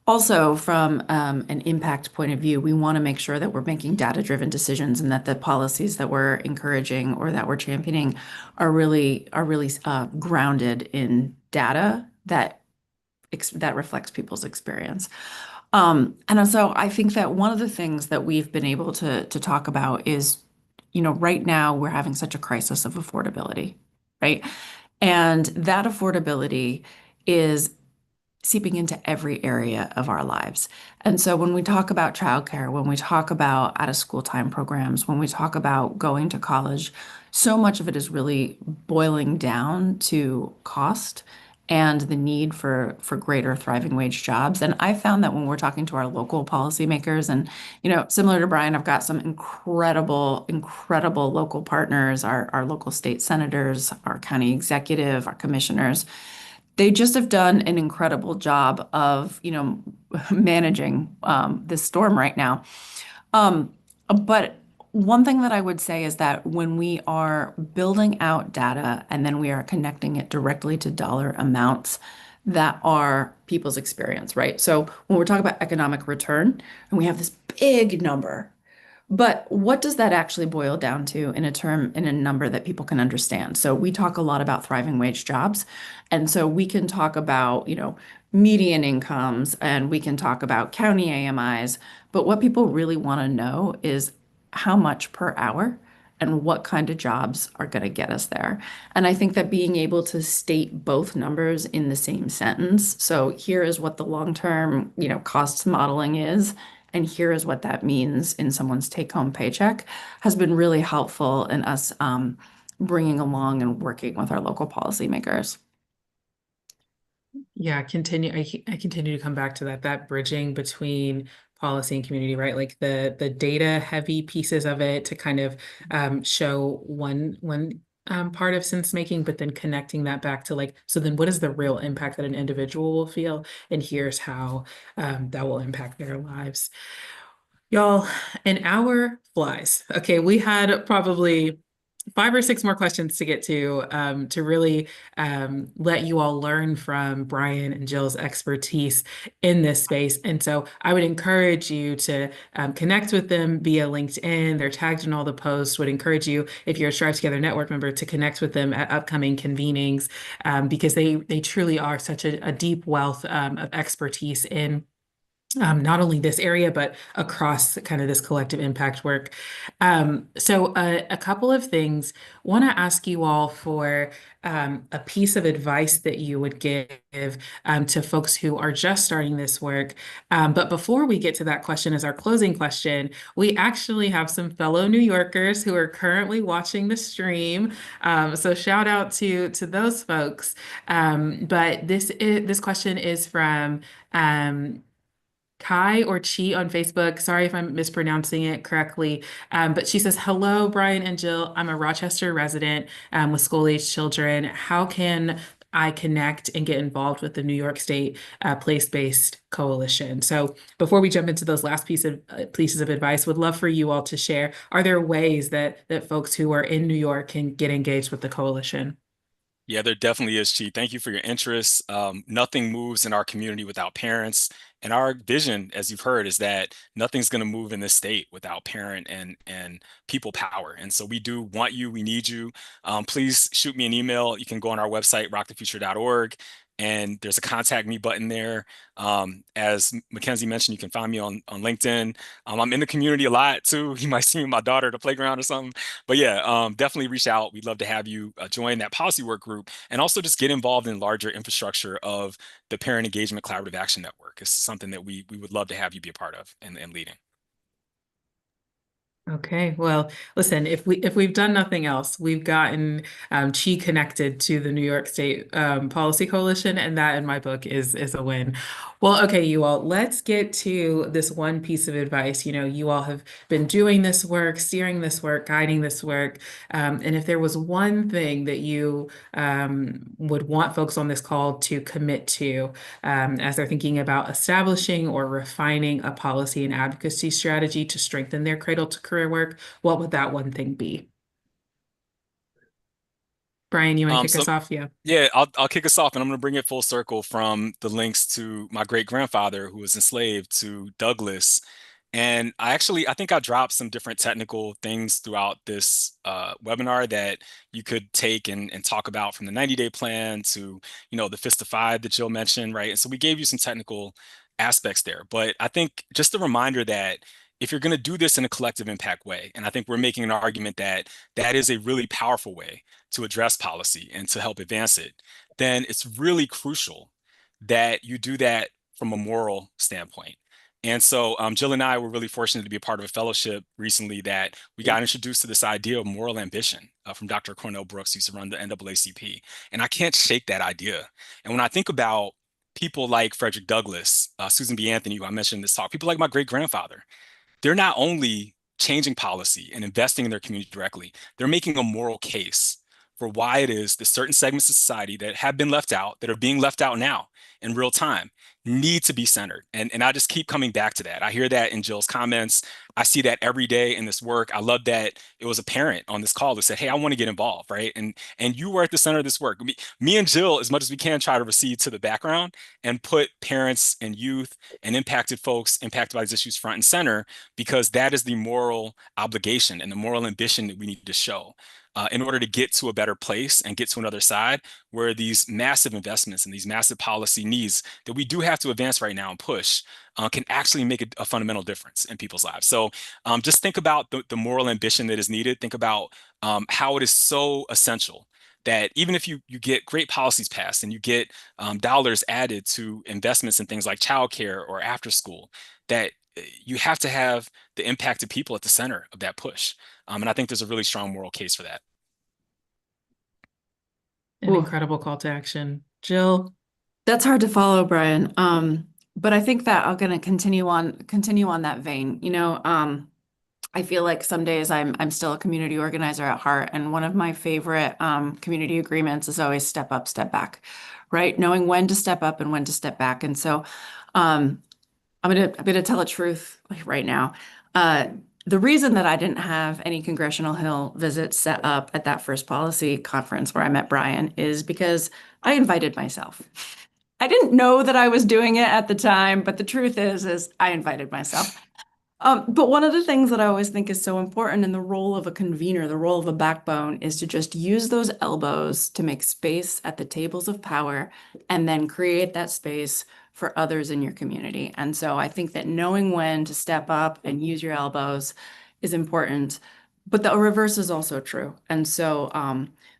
Also, from an impact point of view, we want to make sure that we're making data-driven decisions and that the policies that we're encouraging or that we're championing are really grounded in data that reflects people's experience. And so I think that one of the things that we've been able to talk about is, right now we're having such a crisis of affordability, right? And that affordability is seeping into every area of our lives. And so when we talk about childcare, when we talk about out-of-school time programs, when we talk about going to college, so much of it is really boiling down to cost and the need for greater thriving wage jobs. And I found that when we're talking to our local policymakers, and similar to Brian, I've got some incredible local partners, our local state senators, our county executive, our commissioners. They just have done an incredible job of, managing this storm right now. But one thing that I would say is that when we are building out data and then we are connecting it directly to dollar amounts that are people's experience, right? So when we're talking about economic return and we have this big number, but what does that actually boil down to in a number that people can understand? So we talk a lot about thriving wage jobs. And so we can talk about, median incomes, and we can talk about county AMIs. But what people really want to know is how much per hour and what kind of jobs are going to get us there. And I think that being able to state both numbers in the same sentence. So here is what the long-term, costs modeling is, and here is what that means in someone's take-home paycheck, has been really helpful in us bringing along and working with our local policymakers. Yeah, I continue to come back to that bridging between policy and community, right? Like the data heavy pieces of it to kind of show one part of sense making, but then connecting that back to so then what is the real impact that an individual will feel? And here's how that will impact their lives. Y'all, an hour flies. Okay, we had probably 5 or 6 more questions to get to really let you all learn from Brian and Jill's expertise in this space. And so I would encourage you to connect with them via LinkedIn. They're tagged in all the posts. Would encourage you, if you're a StriveTogether network member, to connect with them at upcoming convenings because they truly are such a deep wealth of expertise in not only this area, but across kind of this collective impact work. So a couple of things. Want to ask you all for a piece of advice that you would give to folks who are just starting this work. But before we get to that question as our closing question, we actually have some fellow New Yorkers who are currently watching the stream. So shout out to those folks. But this question is from Kai or Chi on Facebook. Sorry if I'm mispronouncing it correctly. But she says, "Hello, Brian and Jill. I'm a Rochester resident with school-age children. How can I connect and get involved with the New York State Place-Based Coalition?" So before we jump into those last pieces of advice, would love for you all to share. Are there ways that folks who are in New York can get engaged with the coalition? Yeah, there definitely is, Chi. Thank you for your interest. Nothing moves in our community without parents. And our vision, as you've heard, is that nothing's going to move in this state without parent and people power. And so we do want you, we need you. Please shoot me an email. You can go on our website, rockthefuture.org, and there's a contact me button there. As Mackenzie mentioned, you can find me on LinkedIn. I'm in the community a lot too. You might see me with my daughter at the playground or something. But yeah, definitely reach out. We'd love to have you join that policy work group and also just get involved in larger infrastructure of the Parent Engagement Collaborative Action Network. It's something that we would love to have you be a part of and leading. Okay, well, listen, if we've done nothing else, we've gotten Chi connected to the New York State Policy Coalition, and that in my book is a win. Well, okay, you all, let's get to this one piece of advice. You know, you all have been doing this work, steering this work, guiding this work. And if there was one thing that you would want folks on this call to commit to as they're thinking about establishing or refining a policy and advocacy strategy to strengthen their cradle to career work, what would that one thing be? Brian, you want to kick So us off? Yeah. yeah, I'll kick us off, and I'm going to bring it full circle from the links to my great grandfather who was enslaved to Douglas. And I think I dropped some different technical things throughout this webinar that you could take and talk about, from the 90-day plan to, the Fist of Five that Jill mentioned, right? And so we gave you some technical aspects there. But I think just a reminder that if you're going to do this in a collective impact way, and I think we're making an argument that that is a really powerful way to address policy and to help advance it, then it's really crucial that you do that from a moral standpoint. And so Jill and I were really fortunate to be a part of a fellowship recently that we got introduced to this idea of moral ambition from Dr. Cornell Brooks, who used to run the NAACP. And I can't shake that idea. And when I think about people like Frederick Douglass, Susan B. Anthony, who I mentioned in this talk, people like my great grandfather, they're not only changing policy and investing in their community directly, they're making a moral case for why it is that certain segments of society that have been left out, that are being left out now in real time, need to be centered. And I just keep coming back to that. I hear that in Jill's comments. I see that every day in this work. I love that it was a parent on this call who said, "Hey, I want to get involved," right? And you were at the center of this work. Me and Jill, as much as we can, try to recede to the background and put parents and youth and impacted folks impacted by these issues front and center, because that is the moral obligation and the moral ambition that we need to show in order to get to a better place and get to another side where these massive investments and these massive policy needs that we do have to advance right now and push can actually make a fundamental difference in people's lives. So just think about the moral ambition that is needed. Think about how it is so essential that even if you get great policies passed and you get dollars added to investments in things like childcare or after school, that you have to have the impacted people at the center of that push. And I think there's a really strong moral case for that. An incredible call to action. Jill? That's hard to follow, Brian. But I think that I'm going to continue on that vein. I feel like some days I'm still a community organizer at heart, and one of my favorite community agreements is always step up, step back, right? Knowing when to step up and when to step back. And so I'm gonna tell the truth right now. The reason that I didn't have any Congressional Hill visits set up at that first policy conference where I met Brian is because I invited myself. I didn't know that I was doing it at the time, but the truth is I invited myself. But one of the things that I always think is so important in the role of a convener, the role of a backbone, is to just use those elbows to make space at the tables of power and then create that space for others in your community. And so I think that knowing when to step up and use your elbows is important, but the reverse is also true. And so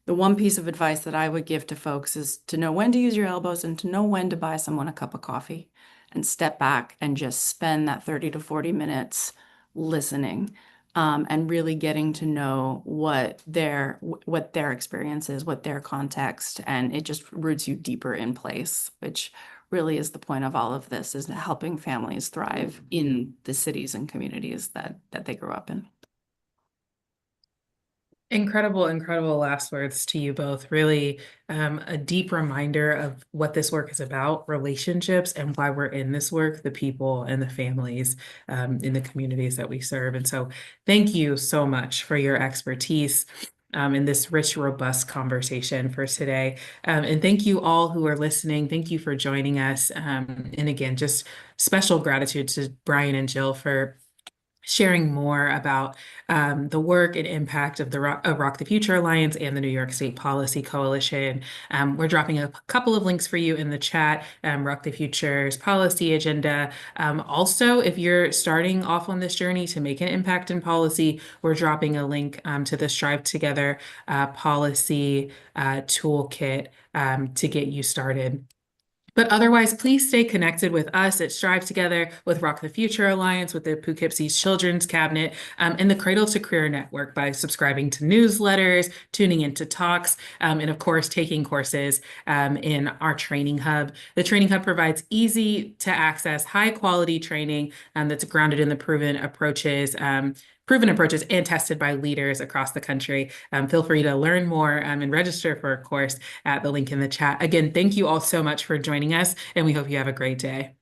the one piece of advice that I would give to folks is to know when to use your elbows and to know when to buy someone a cup of coffee and step back and just spend that 30 to 40 minutes listening, and really getting to know what their experience is, what their context, and it just roots you deeper in place, which really is the point of all of this, is helping families thrive in the cities and communities that they grew up in. Incredible, incredible last words to you both. Really, a deep reminder of what this work is about, relationships, and why we're in this work, the people and the families in the communities that we serve. And so thank you so much for your expertise in this rich, robust conversation for today. And thank you all who are listening. Thank you for joining us. And again, just special gratitude to Brian and Jill for sharing more about the work and impact of the ROC the Future Alliance and the New York State Policy Coalition. We're dropping a couple of links for you in the chat, ROC the Future's policy agenda. Also, if you're starting off on this journey to make an impact in policy, we're dropping a link to the StriveTogether policy toolkit to get you started. But otherwise, please stay connected with us at StriveTogether, with ROC the Future Alliance, with the Poughkeepsie's Children's Cabinet, and the Cradle to Career Network by subscribing to newsletters, tuning into talks, and of course, taking courses in our training hub. The training hub provides easy to access, high quality training that's grounded in the proven approaches and tested by leaders across the country. Feel free to learn more and register for a course at the link in the chat. Again, thank you all so much for joining us, and we hope you have a great day.